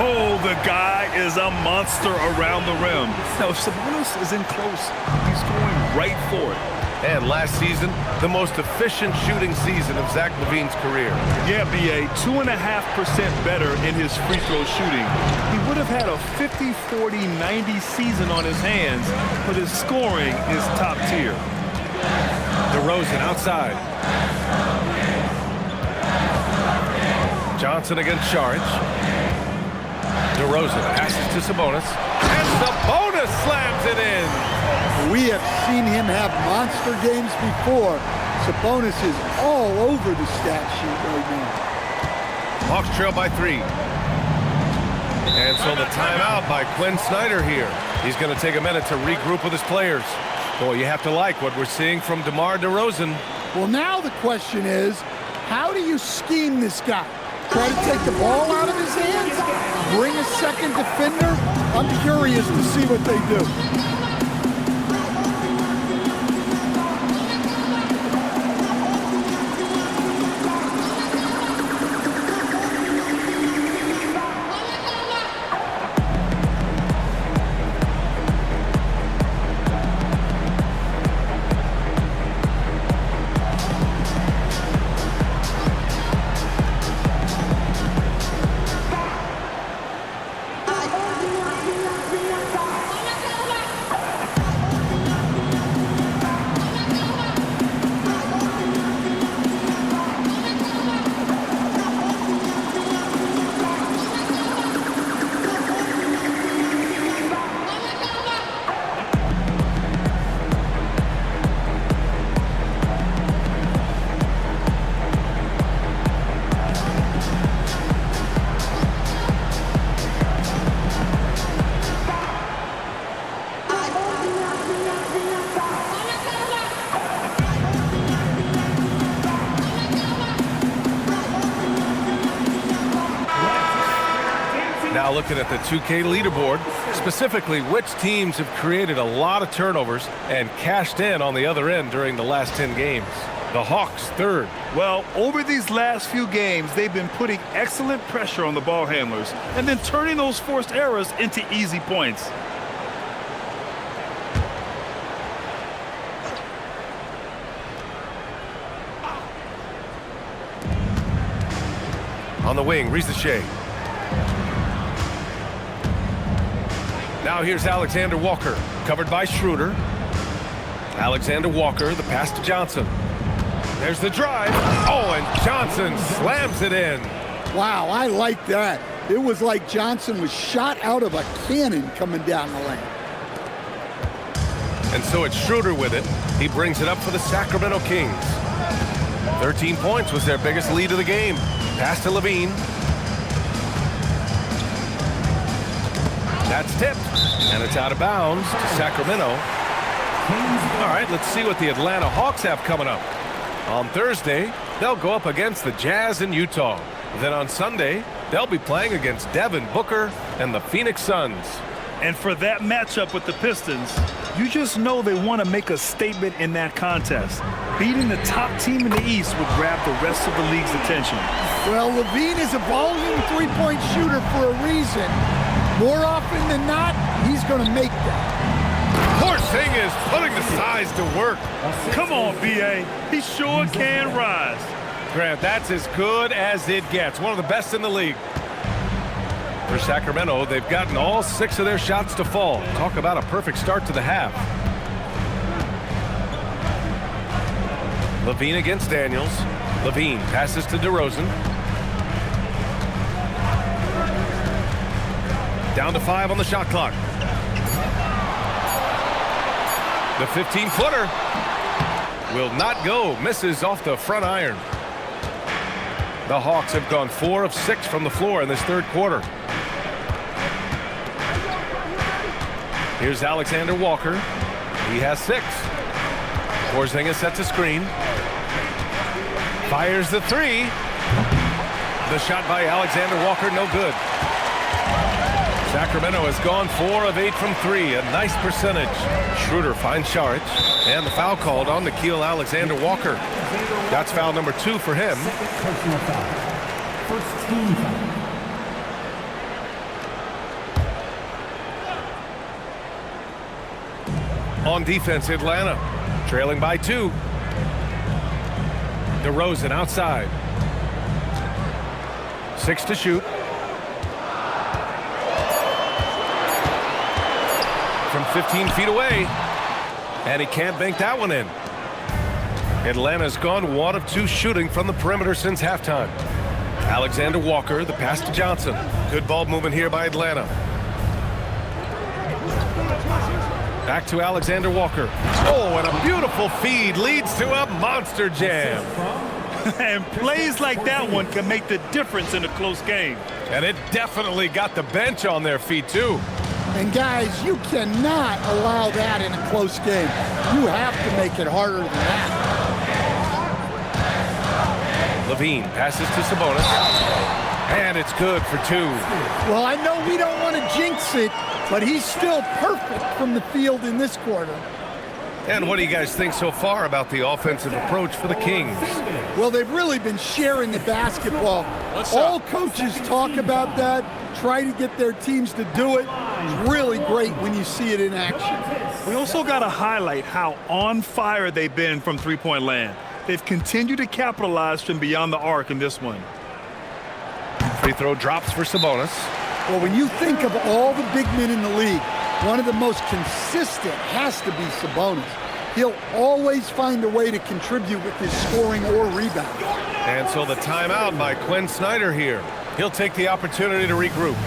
Oh, the guy is a monster around the rim. Now, if Sabonis is in close, he's going right for it. And last season, the most efficient shooting season of Zach LaVine's career. Yeah, B.A., 2.5% better in his free throw shooting. He would have had a 50, 40, 90 season on his hands, but his scoring is top tier. DeRozan outside. Johnson against Saric. DeRozan passes to Sabonis, and Sabonis slams it in. We have seen him have monster games before. Sabonis is all over the stat sheet right now. Hawks trail by 3. And so the timeout by Quinn Snyder here. He's going to take a minute to regroup with his players. Boy, you have to like what we're seeing from DeMar DeRozan. Well, now the question is, how do you scheme this guy? Try to take the ball out of his hands? Bring a second defender? I'm curious to see what they do. Now looking at the 2K leaderboard, specifically which teams have created a lot of turnovers and cashed in on the other end during the last 10 games. The Hawks third. Well, over these last few games, they've been putting excellent pressure on the ball handlers and then turning those forced errors into easy points. On the wing, Risacher. Now here's Alexander Walker, covered by Schroeder. Alexander Walker, the pass to Johnson. There's the drive. Oh, and Johnson slams it in. Wow, I like that. It was like Johnson was shot out of a cannon coming down the lane. And so it's Schroeder with it. He brings it up for the Sacramento Kings. 13 points was their biggest lead of the game. Pass to LaVine. That's tipped, and it's out of bounds to Sacramento. All right, let's see what the Atlanta Hawks have coming up. On Thursday, they'll go up against the Jazz in Utah. Then on Sunday, they'll be playing against Devin Booker and the Phoenix Suns. And for that matchup with the Pistons, you just know they want to make a statement in that contest. Beating the top team in the East would grab the rest of the league's attention. Well, LaVine is a volume three-point shooter for a reason. More often than not, he's going to make that. Porzingis putting the size to work. Come on, B.A. He sure can rise. Grant, that's as good as it gets. One of the best in the league. For Sacramento, they've gotten all 6 of their shots to fall. Talk about a perfect start to the half. LaVine against Daniels. LaVine passes to DeRozan. Down to 5 on the shot clock. The 15-footer. will not go. Misses off the front iron. The Hawks have gone 4 of 6 from the floor in this third quarter. Here's Alexander Walker. He has 6. Porzingis sets a screen. Fires the 3. The shot by Alexander Walker, no good. Sacramento has gone 4 of 8 from 3, a nice percentage. Schroeder finds Saric, and the foul called on Nickeil Alexander-Walker. That's foul number 2 for him. Personal foul. First team foul. On defense, Atlanta trailing by 2. DeRozan outside. 6 to shoot. From 15 feet away. And he can't bank that one in. Atlanta's gone 1 of 2 shooting from the perimeter since halftime. Alexander Walker, the pass to Johnson. Good ball movement here by Atlanta. Back to Alexander Walker. Oh, and a beautiful feed leads to a monster jam. And plays like that one can make the difference in a close game. And it definitely got the bench on their feet, too. And guys, you cannot allow that in a close game. You have to make it harder than that. LaVine passes to Sabonis. And it's good for 2. Well, I know we don't want to jinx it, but he's still perfect from the field in this quarter. And what do you guys think so far about the offensive approach for the Kings? Well, they've really been sharing the basketball. All coaches talk about that, try to get their teams to do it. It's really great when you see it in action. We also got to highlight how on fire they've been from three-point land. They've continued to capitalize from beyond the arc in this one. Free throw drops for Sabonis. Well, when you think of all the big men in the league, one of the most consistent has to be Sabonis. He'll always find a way to contribute with his scoring or rebound. And so the timeout by Quinn Snyder here. He'll take the opportunity to regroup.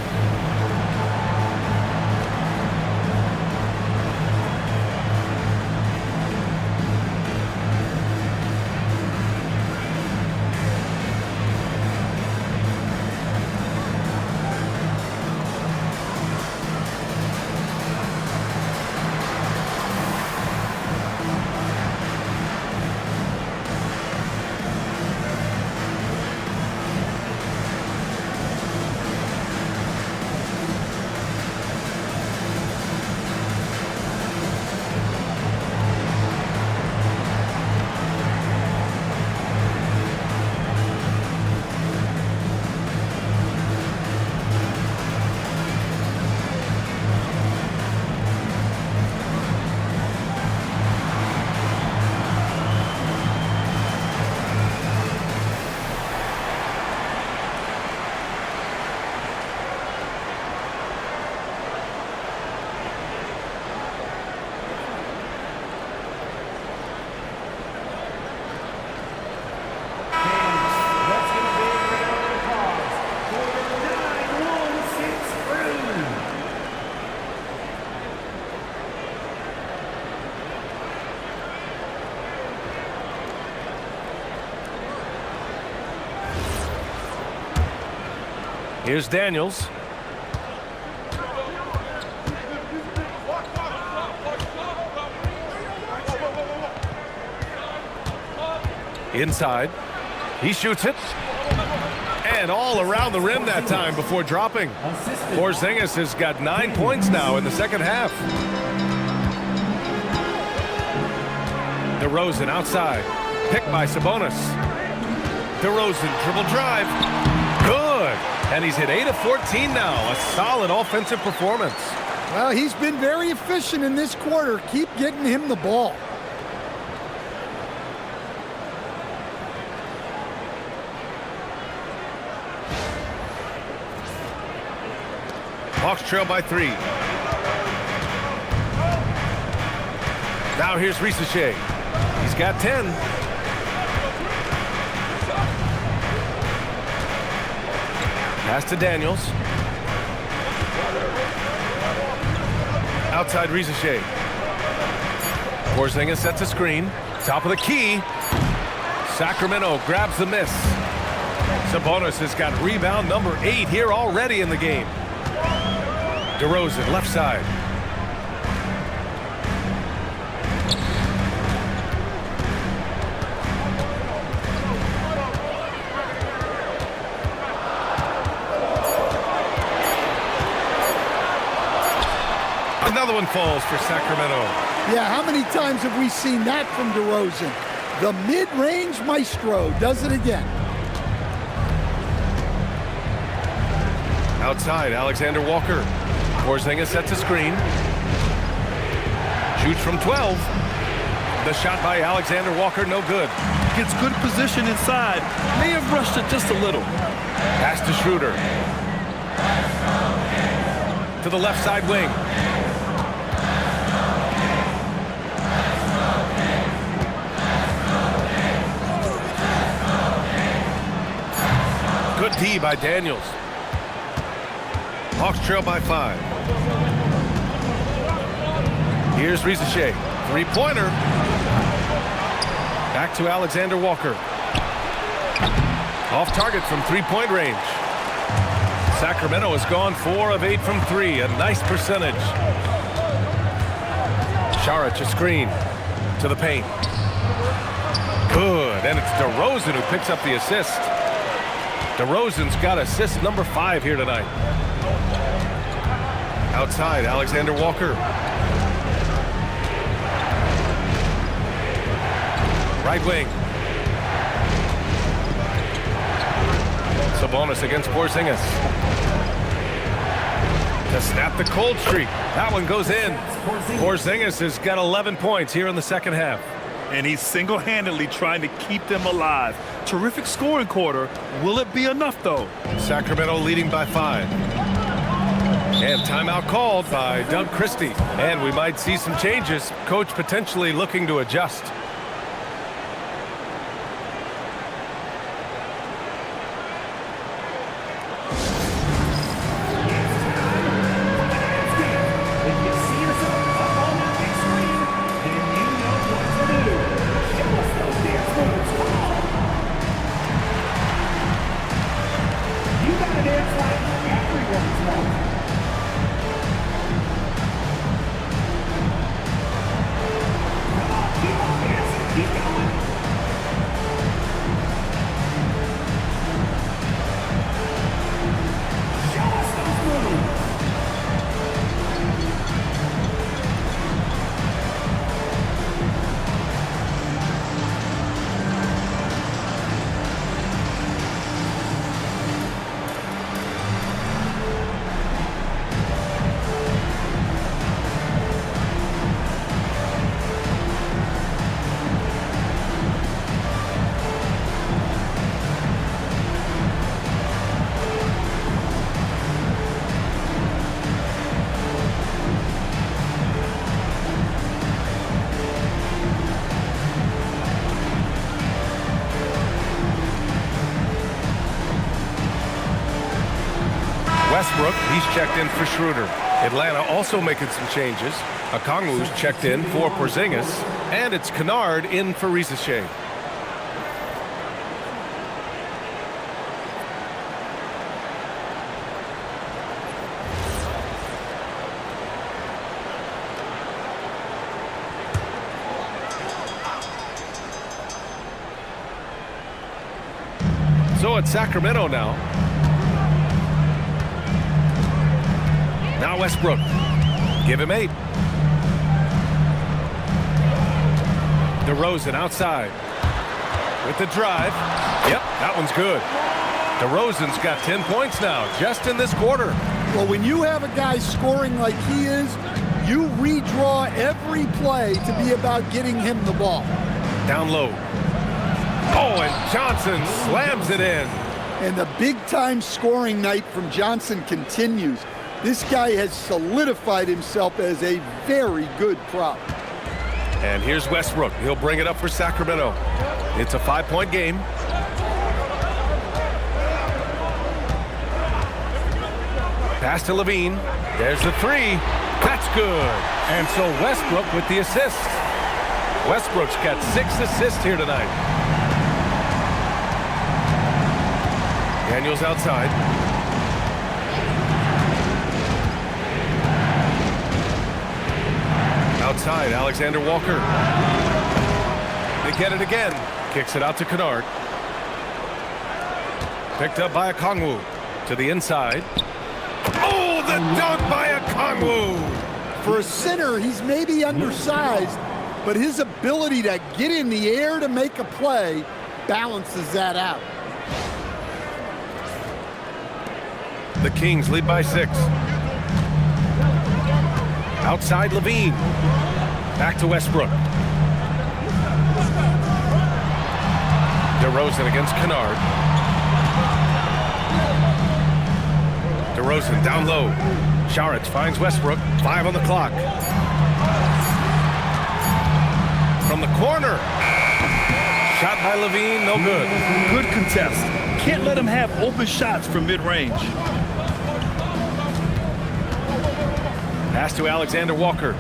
Here's Daniels. Inside. He shoots it. And all around the rim that time before dropping. Porzingis has got 9 points now in the second half. DeRozan outside. Picked by Sabonis. DeRozan dribble drive. Good. And he's hit 8 of 14 now. A solid offensive performance. Well, he's been very efficient in this quarter. Keep getting him the ball. Hawks trail by 3. Now here's Risacher. He's got 10. Pass to Daniels. Outside Risacher. Porzingis sets a screen. Top of the key. Sacramento grabs the miss. Sabonis has got rebound number 8 here already in the game. DeRozan, left side. Another one falls for Sacramento. Yeah, how many times have we seen that from DeRozan? The mid-range maestro does it again. Outside, Alexander Walker. Porzingis sets a screen. Shoots from 12. The shot by Alexander Walker, no good. Gets good position inside. May have rushed it just a little. Pass to Schroeder. To the left side wing. Good D by Daniels. Hawks trail by 5. Here's Risacher. Three-pointer. Back to Alexander Walker. Off target from three-point range. Sacramento has gone 4 of 8 from 3. A nice percentage. Saric a screen to the paint. Good. And it's DeRozan who picks up the assist. DeRozan's got assist number 5 here tonight. Outside, Alexander Walker. Right wing. Sabonis against Porzingis. To snap the cold streak. That one goes in. Porzingis has got 11 points here in the second half. And he's single-handedly trying to keep them alive. Terrific scoring quarter. Will it be enough, though? Sacramento leading by 5. And timeout called by Doug Christie. And we might see some changes. Coach potentially looking to adjust. Westbrook, he's checked in for Schroeder. Atlanta also making some changes. Okongwu's checked in for Porzingis. And it's Kennard in for Risacher. So it's Sacramento now. Now Westbrook. Give him 8. DeRozan outside. With the drive. Yep, that one's good. DeRozan's got 10 points now, just in this quarter. Well, when you have a guy scoring like he is, you redraw every play to be about getting him the ball. Down low. Oh, and Johnson slams it in. And the big-time scoring night from Johnson continues. This guy has solidified himself as a very good prop. And here's Westbrook. He'll bring it up for Sacramento. It's a 5-point game. Pass to LaVine. There's the 3. That's good. And so Westbrook with the assist. Westbrook's got 6 assists here tonight. Daniels outside. Outside, Alexander Walker. They get it again. Kicks it out to Kennard. Picked up by Okongwu. To the inside. Oh, the dunk by Okongwu! For a center, he's maybe undersized, but his ability to get in the air to make a play balances that out. The Kings lead by 6. Outside LaVine. Back to Westbrook. DeRozan against Kennard. DeRozan down low. Saric finds Westbrook. 5 on the clock. From the corner. Shot by LaVine, no good. Good contest. Can't let him have open shots from mid-range. Pass to Alexander Walker.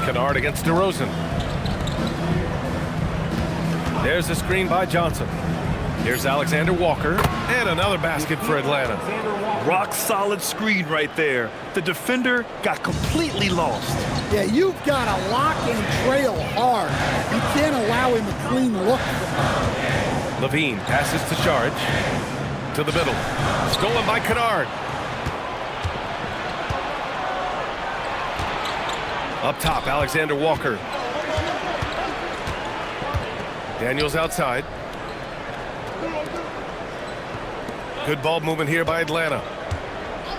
Kennard against DeRozan. There's a screen by Johnson. Here's Alexander Walker, and another basket for Atlanta. Rock solid screen right there. The defender got completely lost. Yeah, you've got to lock and trail hard. You can't allow him a clean look. LaVine passes to Saric. To the middle. Stolen by Kennard. Up top, Alexander Walker. Daniels outside. Good ball movement here by Atlanta.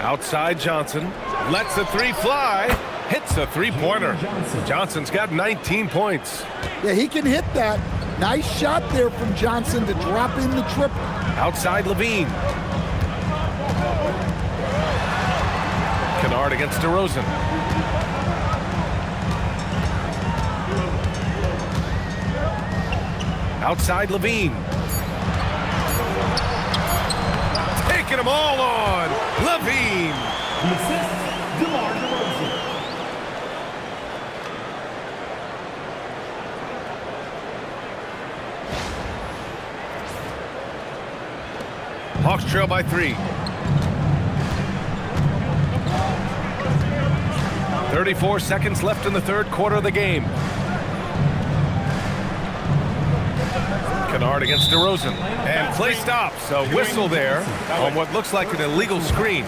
Outside Johnson. Lets the 3 fly. Hits a 3-pointer. Johnson's got 19 points. Yeah, he can hit that. Nice shot there from Johnson to drop in the triple. Outside LaVine. Kennard against DeRozan. Outside LaVine. Taking them all on. LaVine. The assist, DeMar DeRozan. Hawks trail by 3. 34 seconds left in the third quarter of the game. Kennard against DeRozan. And play stops. A whistle there on what looks like an illegal screen.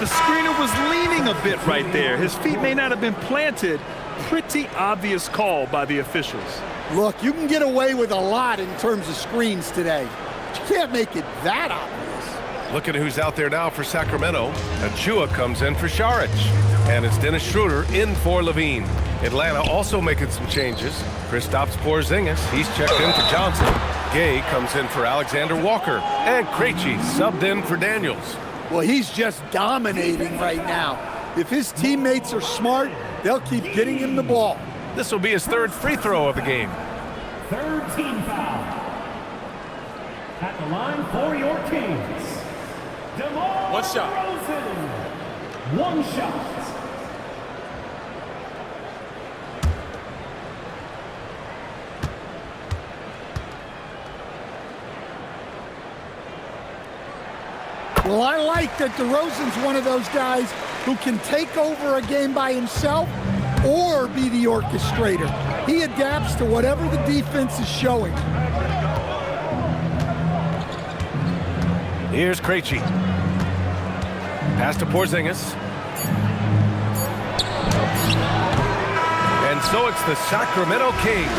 The screener was leaning a bit right there. His feet may not have been planted. Pretty obvious call by the officials. Look, you can get away with a lot in terms of screens today. But you can't make it that obvious. Look at who's out there now for Sacramento. Achua comes in for Saric. And it's Dennis Schroeder in for LaVine. Atlanta also making some changes. Kristaps Porzingis, he's checked in for Johnson. Gay comes in for Alexander Walker. And Krejci subbed in for Daniels. Well, he's just dominating right now. If his teammates are smart, they'll keep getting him the ball. This will be his 3rd free throw of the game. 3rd team foul. At the line for your Kings, DeMar One shot. DeRozan. 1 shot. Well, I like that DeRozan's one of those guys who can take over a game by himself or be the orchestrator. He adapts to whatever the defense is showing. Here's Krejci. Pass to Porzingis. And so it's the Sacramento Kings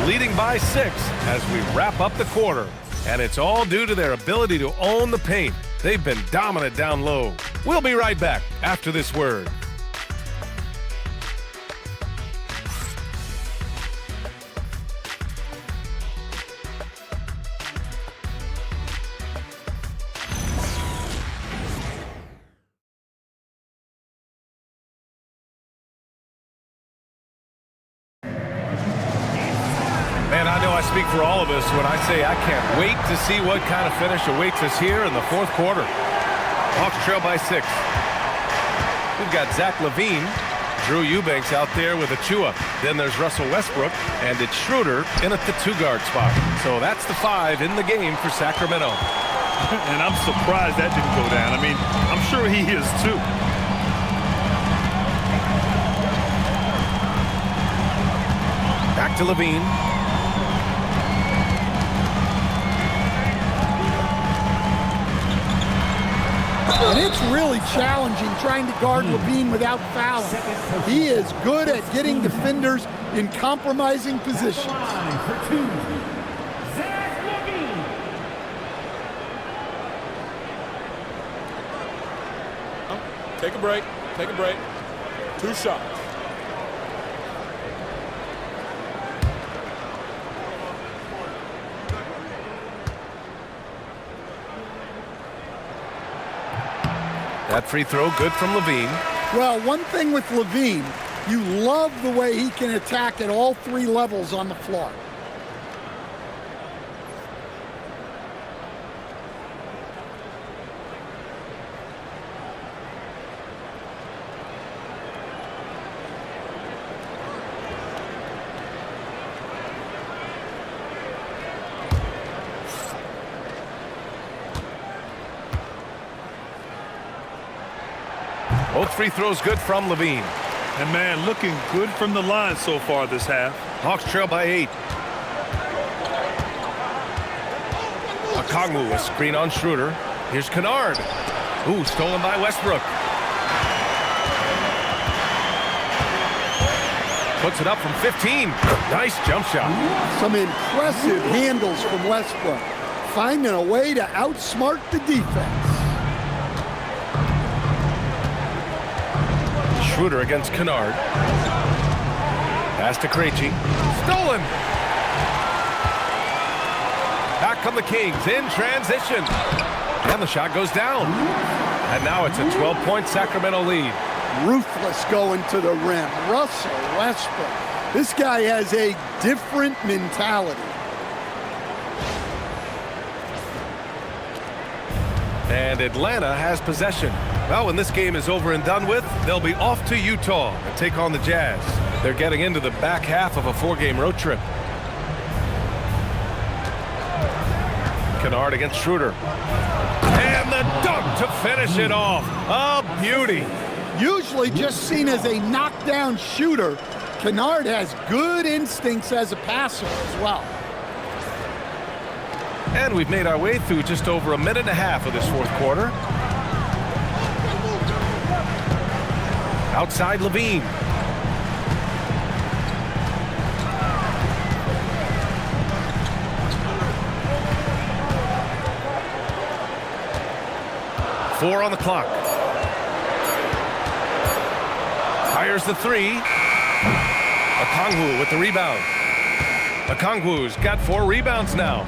leading by 6 as we wrap up the quarter. And it's all due to their ability to own the paint. They've been dominant down low. We'll be right back after this word. Man, I know I speak for all of us when I say I can't wait to see what kind of finish awaits us here in the 4th quarter. Hawks trail by 6. We've got Zach LaVine Drew Eubanks out there with Achua. Then there's Russell Westbrook, and it's Schroeder in at the 2-guard spot. So that's the 5 in the game for Sacramento. And I'm surprised that didn't go down. I mean, I'm sure he is too. Back to LaVine. And it's really challenging trying to guard LaVine without fouling. He is good at getting defenders in compromising positions. Take a break. Take a break. 2 shots. That free throw good from LaVine. Well, one thing with LaVine, you love the way he can attack at all 3 levels on the floor. Both free throws good from LaVine. And man, looking good from the line so far this half. Hawks trail by 8. Okongwu, a screen on Schroeder. Here's Kennard. Ooh, stolen by Westbrook. Puts it up from 15. Nice jump shot. Some impressive handles from Westbrook. Finding a way to outsmart the defense. Schroeder against Kennard. Pass to Krejci. Stolen! Back come the Kings in transition. And the shot goes down. And now it's a 12-point Sacramento lead. Ruthless going to the rim. Russell Westbrook. This guy has a different mentality. And Atlanta has possession. Well, when this game is over and done with, they'll be off to Utah and take on the Jazz. They're getting into the back half of a 4-game road trip. Kennard against Schroeder. And the dunk to finish it off. A beauty. Usually just seen as a knockdown shooter, Kennard has good instincts as a passer as well. And we've made our way through just over a minute and a half of this 4th quarter. Outside LaVine. Four on the clock. Fires the 3. Okongwu with the rebound. Okongwu's got 4 rebounds now.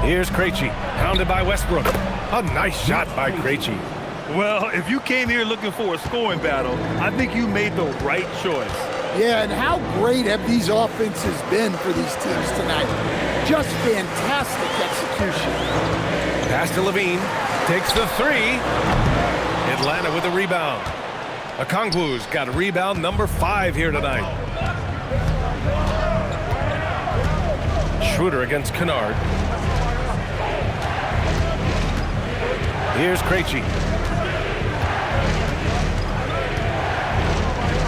Here's Krejci, pounded by Westbrook. A nice shot by Krejci. Well, if you came here looking for a scoring battle, I think you made the right choice. Yeah, and how great have these offenses been for these teams tonight? Just fantastic execution. Pass to LaVine, takes the 3. Atlanta with a rebound. Okongwu's got a rebound number 5 here tonight. Schroeder against Kennard. Here's Krejci.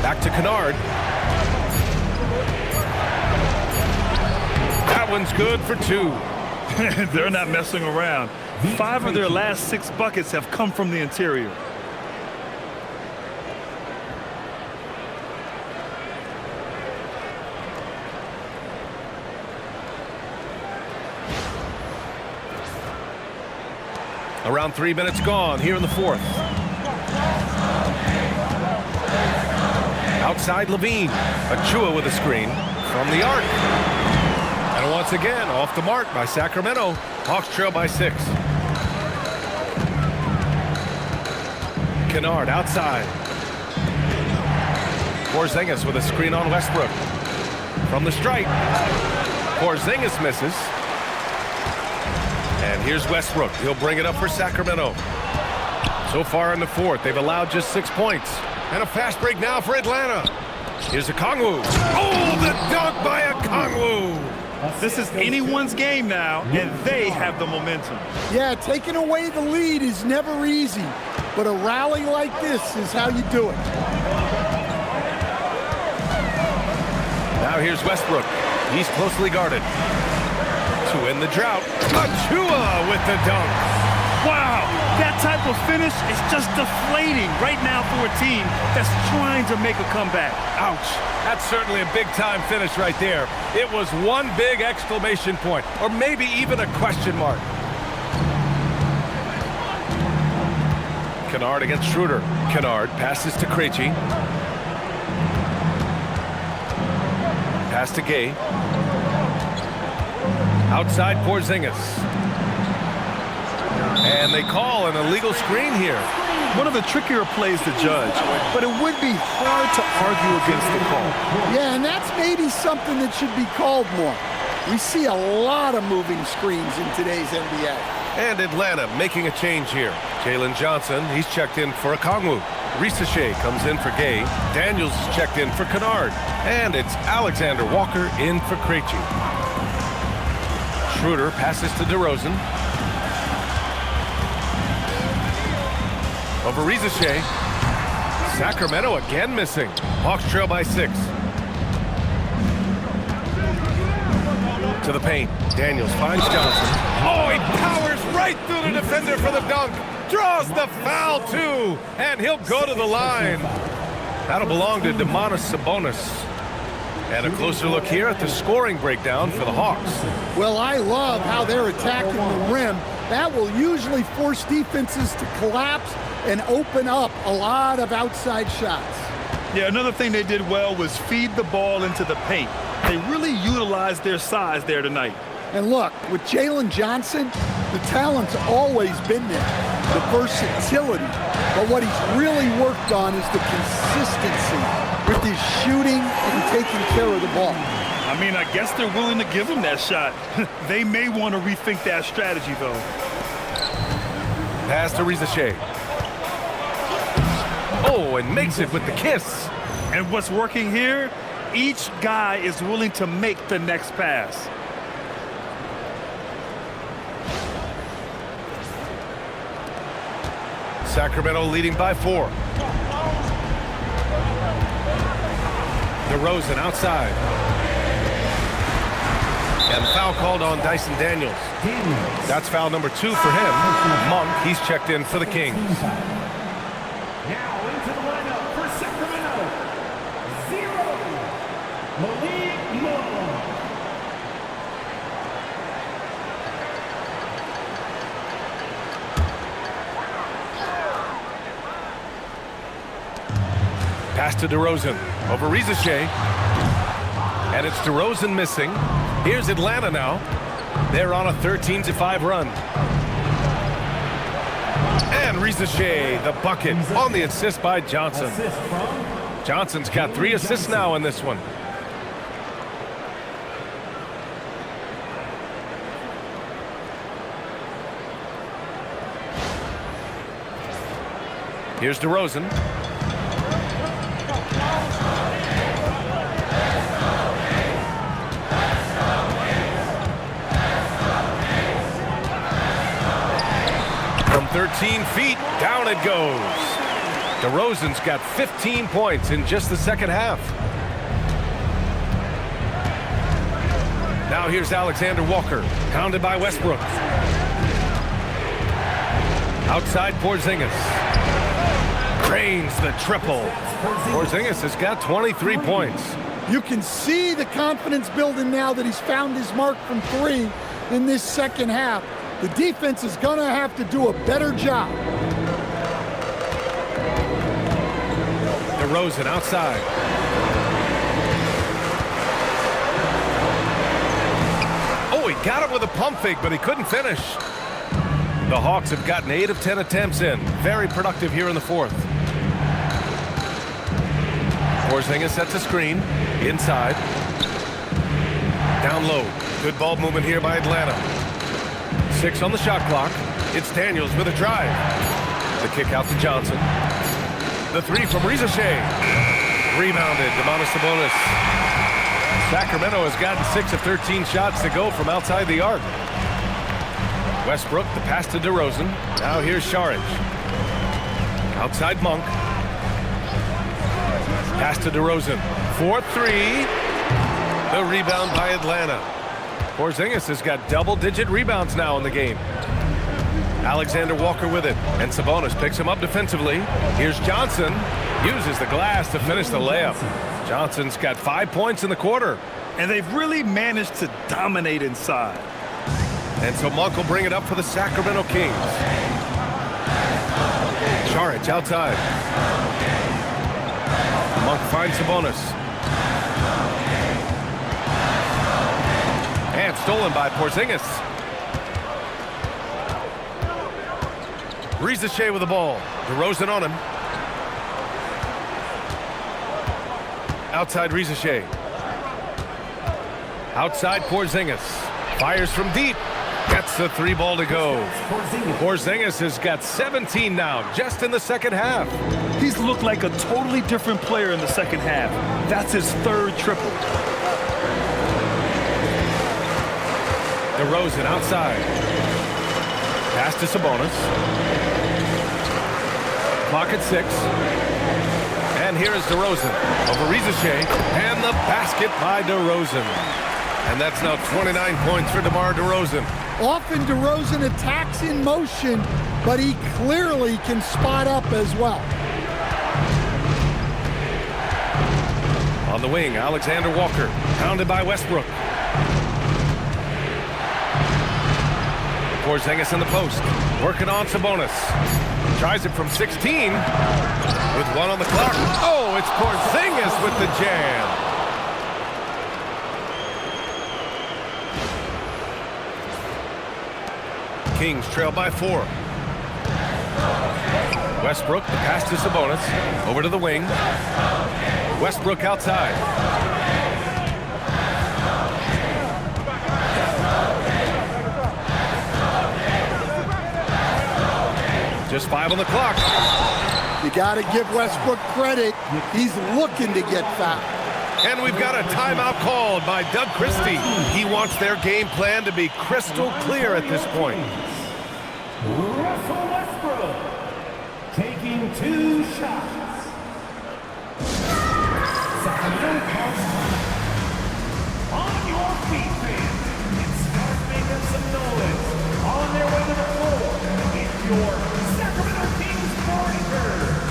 Back to Kennard. That one's good for 2. They're not messing around. 5 of their last 6 buckets have come from the interior. Around 3 minutes gone here in the 4th. Outside LaVine. Achua with a screen from the arc. And once again, off the mark by Sacramento. Hawks trail by 6. Kennard outside. Porzingis with a screen on Westbrook. From the stripe. Porzingis misses. And here's Westbrook. He'll bring it up for Sacramento. So far in the fourth, they've allowed just 6 points. And a fast break now for Atlanta. Here's Okongwu. Oh, the dunk by Okongwu. This is anyone's game now, and they have the momentum. Yeah, taking away the lead is never easy, but a rally like this is how you do it. Now here's Westbrook. He's closely guarded. To end the drought, Achua with the dunk. Wow, that type of finish is just deflating right now for a team that's trying to make a comeback. Ouch. That's certainly a big-time finish right there. It was one big exclamation point, or maybe even a question mark. Kennard against Schroeder. Kennard passes to Krejci. Pass to Gay. Outside Porzingis. And they call an illegal screen here. One of the trickier plays to judge, but it would be hard to argue against the call. Yeah, and that's maybe something that should be called more. We see a lot of moving screens in today's NBA. And Atlanta making a change here. Jalen Johnson, he's checked in for Okongwu. Risacher comes in for Gay. Daniels is checked in for Kennard. And it's Alexander Walker in for Krejci. Schroeder passes to DeRozan. Over Risacher. Sacramento again missing. Hawks trail by 6. To the paint. Daniels finds Johnson. Oh, he powers right through the defender for the dunk. Draws the foul, too. And he'll go to the line. That'll belong to Domantas Sabonis. And a closer look here at the scoring breakdown for the Hawks. Well, I love how they're attacking the rim. That will usually force defenses to collapse and open up a lot of outside shots. Yeah, another thing they did well was feed the ball into the paint. They really utilized their size there tonight. And look, with Jalen Johnson, the talent's always been there, the versatility. But what he's really worked on is the consistency with his shooting and taking care of the ball. I mean, I guess they're willing to give him that shot. They may want to rethink that strategy, though. Pass to Risacher. Oh, and makes it with the kiss. And what's working here? Each guy is willing to make the next pass. Sacramento leading by 4. DeRozan outside. And foul called on Dyson Daniels. That's foul number 2 for him. Monk, he's checked in for the Kings. Now into the lineup for Sacramento. 0. Malik Monk. Pass to DeRozan. Over Risacher. And it's DeRozan missing. Here's Atlanta now. They're on a 13-5 run. And Risacher, the bucket, on the assist by Johnson. Johnson's got 3 assists now in this one. Here's DeRozan. From 13 feet, down it goes. DeRozan's got 15 points in just the second half. Now here's Alexander Walker, pounded by Westbrook. Outside Porzingis. Cranes the triple. Porzingis has got 23 points. You can see the confidence building now that he's found his mark from 3 in this second half. The defense is going to have to do a better job. DeRozan outside. Oh, he got it with a pump fake, but he couldn't finish. The Hawks have gotten 8 of 10 attempts in. Very productive here in the fourth. Porzingis sets a screen. Inside. Down low. Good ball movement here by Atlanta. 6 on the shot clock. It's Daniels with a drive. The kick out to Johnson. The three from Risacher. Rebounded, Domantas Sabonis. Sacramento has gotten 6 of 13 shots to go from outside the arc. Westbrook, the pass to DeRozan. Now here's Saric. Outside Monk. Pass to DeRozan. 4-3. The rebound by Atlanta. Porzingis has got double-digit rebounds now in the game. Alexander Walker with it. And Sabonis picks him up defensively. Here's Johnson. Uses the glass to finish the layup. Johnson's got 5 points in the quarter. And they've really managed to dominate inside. And so Monk will bring it up for the Sacramento Kings. Saric outside. Monk finds Sabonis. And stolen by Porzingis. Risacher with the ball. DeRozan on him. Outside Risacher. Outside Porzingis. Fires from deep. Gets the 3 ball to go. Porzingis has got 17 now, just in the second half. He's looked like a totally different player in the second half. That's his 3rd triple. DeRozan outside. Pass to Sabonis. Clock at 6. And here is DeRozan over Risacher. And the basket by DeRozan. And that's now 29 points for DeMar DeRozan. Often DeRozan attacks in motion, but he clearly can spot up as well. On the wing, Alexander Walker, pounded by Westbrook. Porzingis in the post, working on Sabonis. Tries it from 16, with 1 on the clock. Oh, it's Porzingis with the jam. Kings trail by 4. Westbrook, the pass to Sabonis. Over to the wing. Westbrook outside. Just 5 on the clock. You got to give Westbrook credit. He's looking to get fouled. And we've got a timeout called by Doug Christie. He wants their game plan to be crystal clear at this point. Russell Westbrook taking 2 shots. Sacramento Kings. On your feet, fans, and start making some noise. On their way to the floor, it's your Sacramento Kings Warriors.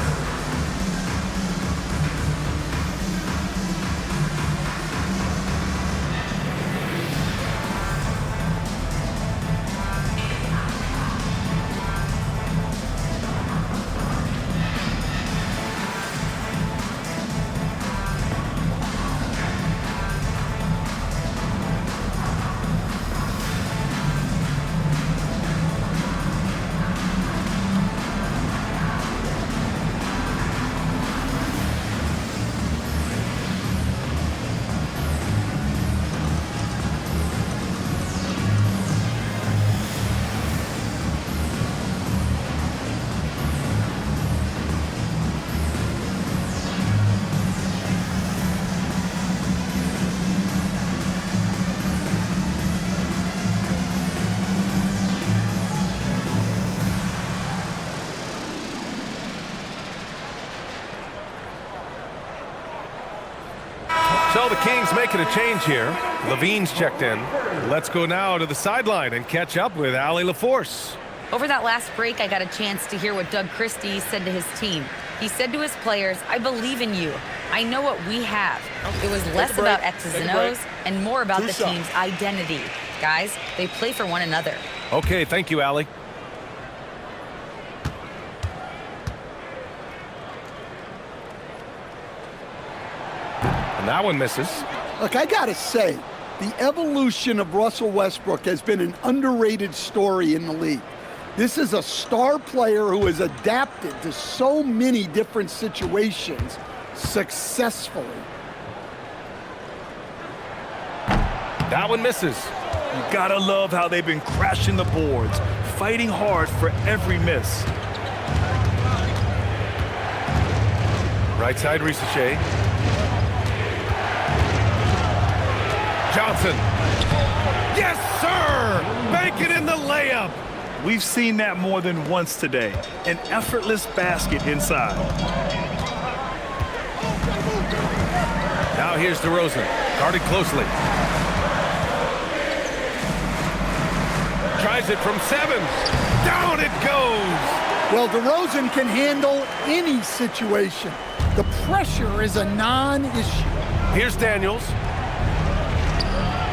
So the Kings making a change here. LaVine's checked in. Let's go now to the sideline and catch up with Allie LaForce. Over that last break, I got a chance to hear what Doug Christie said to his team. He said to his players, I believe in you. I know what we have. It was less about X's and O's and more about the team's identity. Guys, they play for one another. Okay, thank you, Allie. And that one misses. Look, I got to say, the evolution of Russell Westbrook has been an underrated story in the league. This is a star player who has adapted to so many different situations successfully. That one misses. You gotta love how they've been crashing the boards, fighting hard for every miss. Right side, Risacher. Johnson. Yes, sir! Bank it in the layup. We've seen that more than once today. An effortless basket inside. Now here's DeRozan, guarded closely. Tries it from 7. Down it goes. Well, DeRozan can handle any situation. The pressure is a non-issue. Here's Daniels.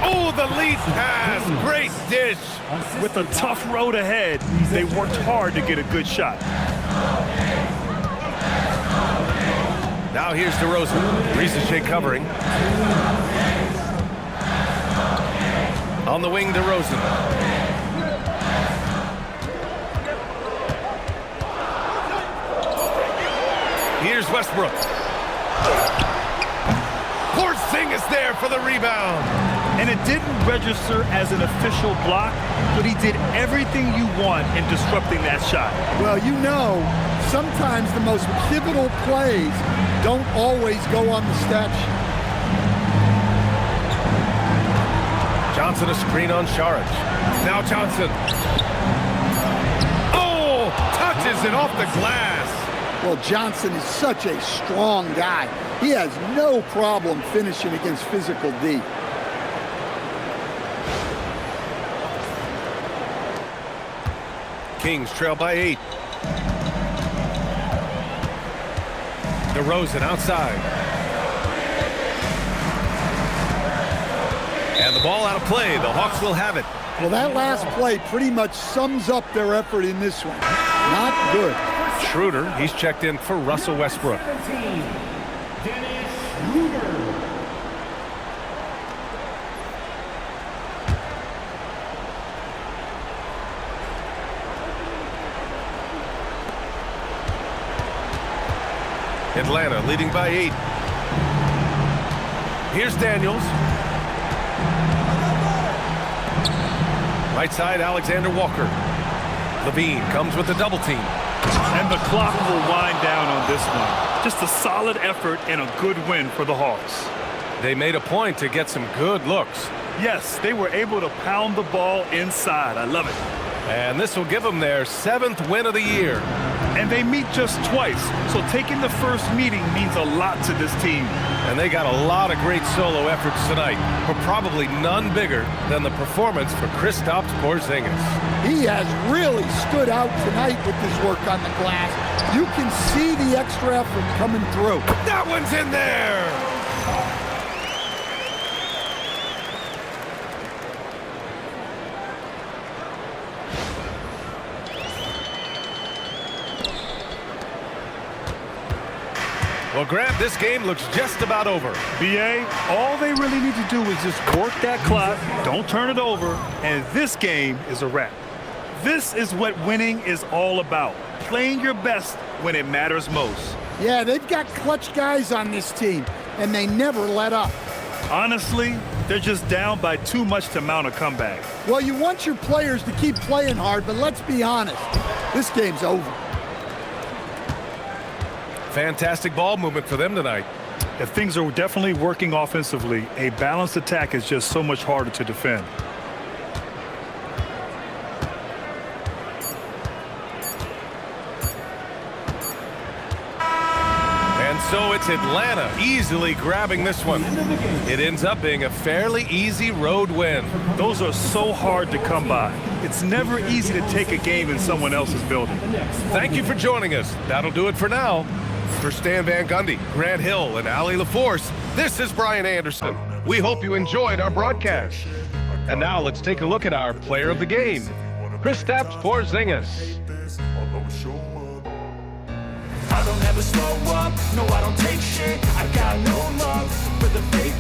Oh, the lead pass. Great dish. With a tough road ahead, they worked hard to get a good shot. Now here's DeRozan. Risacher covering. On the wing, DeRozan. Here's Westbrook. Porzingis there for the rebound. And it didn't register as an official block, but he did everything you want in disrupting that shot. Well, you know, sometimes the most pivotal plays don't always go on the stat sheet. Johnson a screen on Saric. Now Johnson. Oh, touches it off the glass. Well, Johnson is such a strong guy. He has no problem finishing against physical D. Kings trail by 8. DeRozan outside. And the ball out of play. The Hawks will have it. Well, that last play pretty much sums up their effort in this one. Not good. Schroeder, he's checked in for Russell Westbrook. Atlanta leading by 8. Here's Daniels. Right side, Alexander Walker. LaVine comes with the double team. And the clock will wind down on this one. Just a solid effort and a good win for the Hawks. They made a point to get some good looks. Yes, they were able to pound the ball inside. I love it. And this will give them their 7th win of the year. And they meet just twice, so taking the first meeting means a lot to this team. And they got a lot of great solo efforts tonight, but probably none bigger than the performance for Kristaps Porzingis. He has really stood out tonight with his work on the glass. You can see the extra effort coming through. That one's in there! Well, Grant, this game looks just about over. BA, all they really need to do is just work that clock, don't turn it over, and this game is a wrap. This is what winning is all about, playing your best when it matters most. Yeah, they've got clutch guys on this team, and they never let up. Honestly, they're just down by too much to mount a comeback. Well, you want your players to keep playing hard, but let's be honest, this game's over. Fantastic ball movement for them tonight. If things are definitely working offensively, a balanced attack is just so much harder to defend. And so it's Atlanta easily grabbing this one. It ends up being a fairly easy road win. Those are so hard to come by. It's never easy to take a game in someone else's building. Thank you for joining us. That'll do it for now. For Stan Van Gundy, Grant Hill, and Allie LaForce, this is Brian Anderson. We hope you enjoyed our broadcast. And now let's take a look at our player of the game, Kristaps Porzingis. I don't ever slow up, no I don't take shit. I got no love for the fake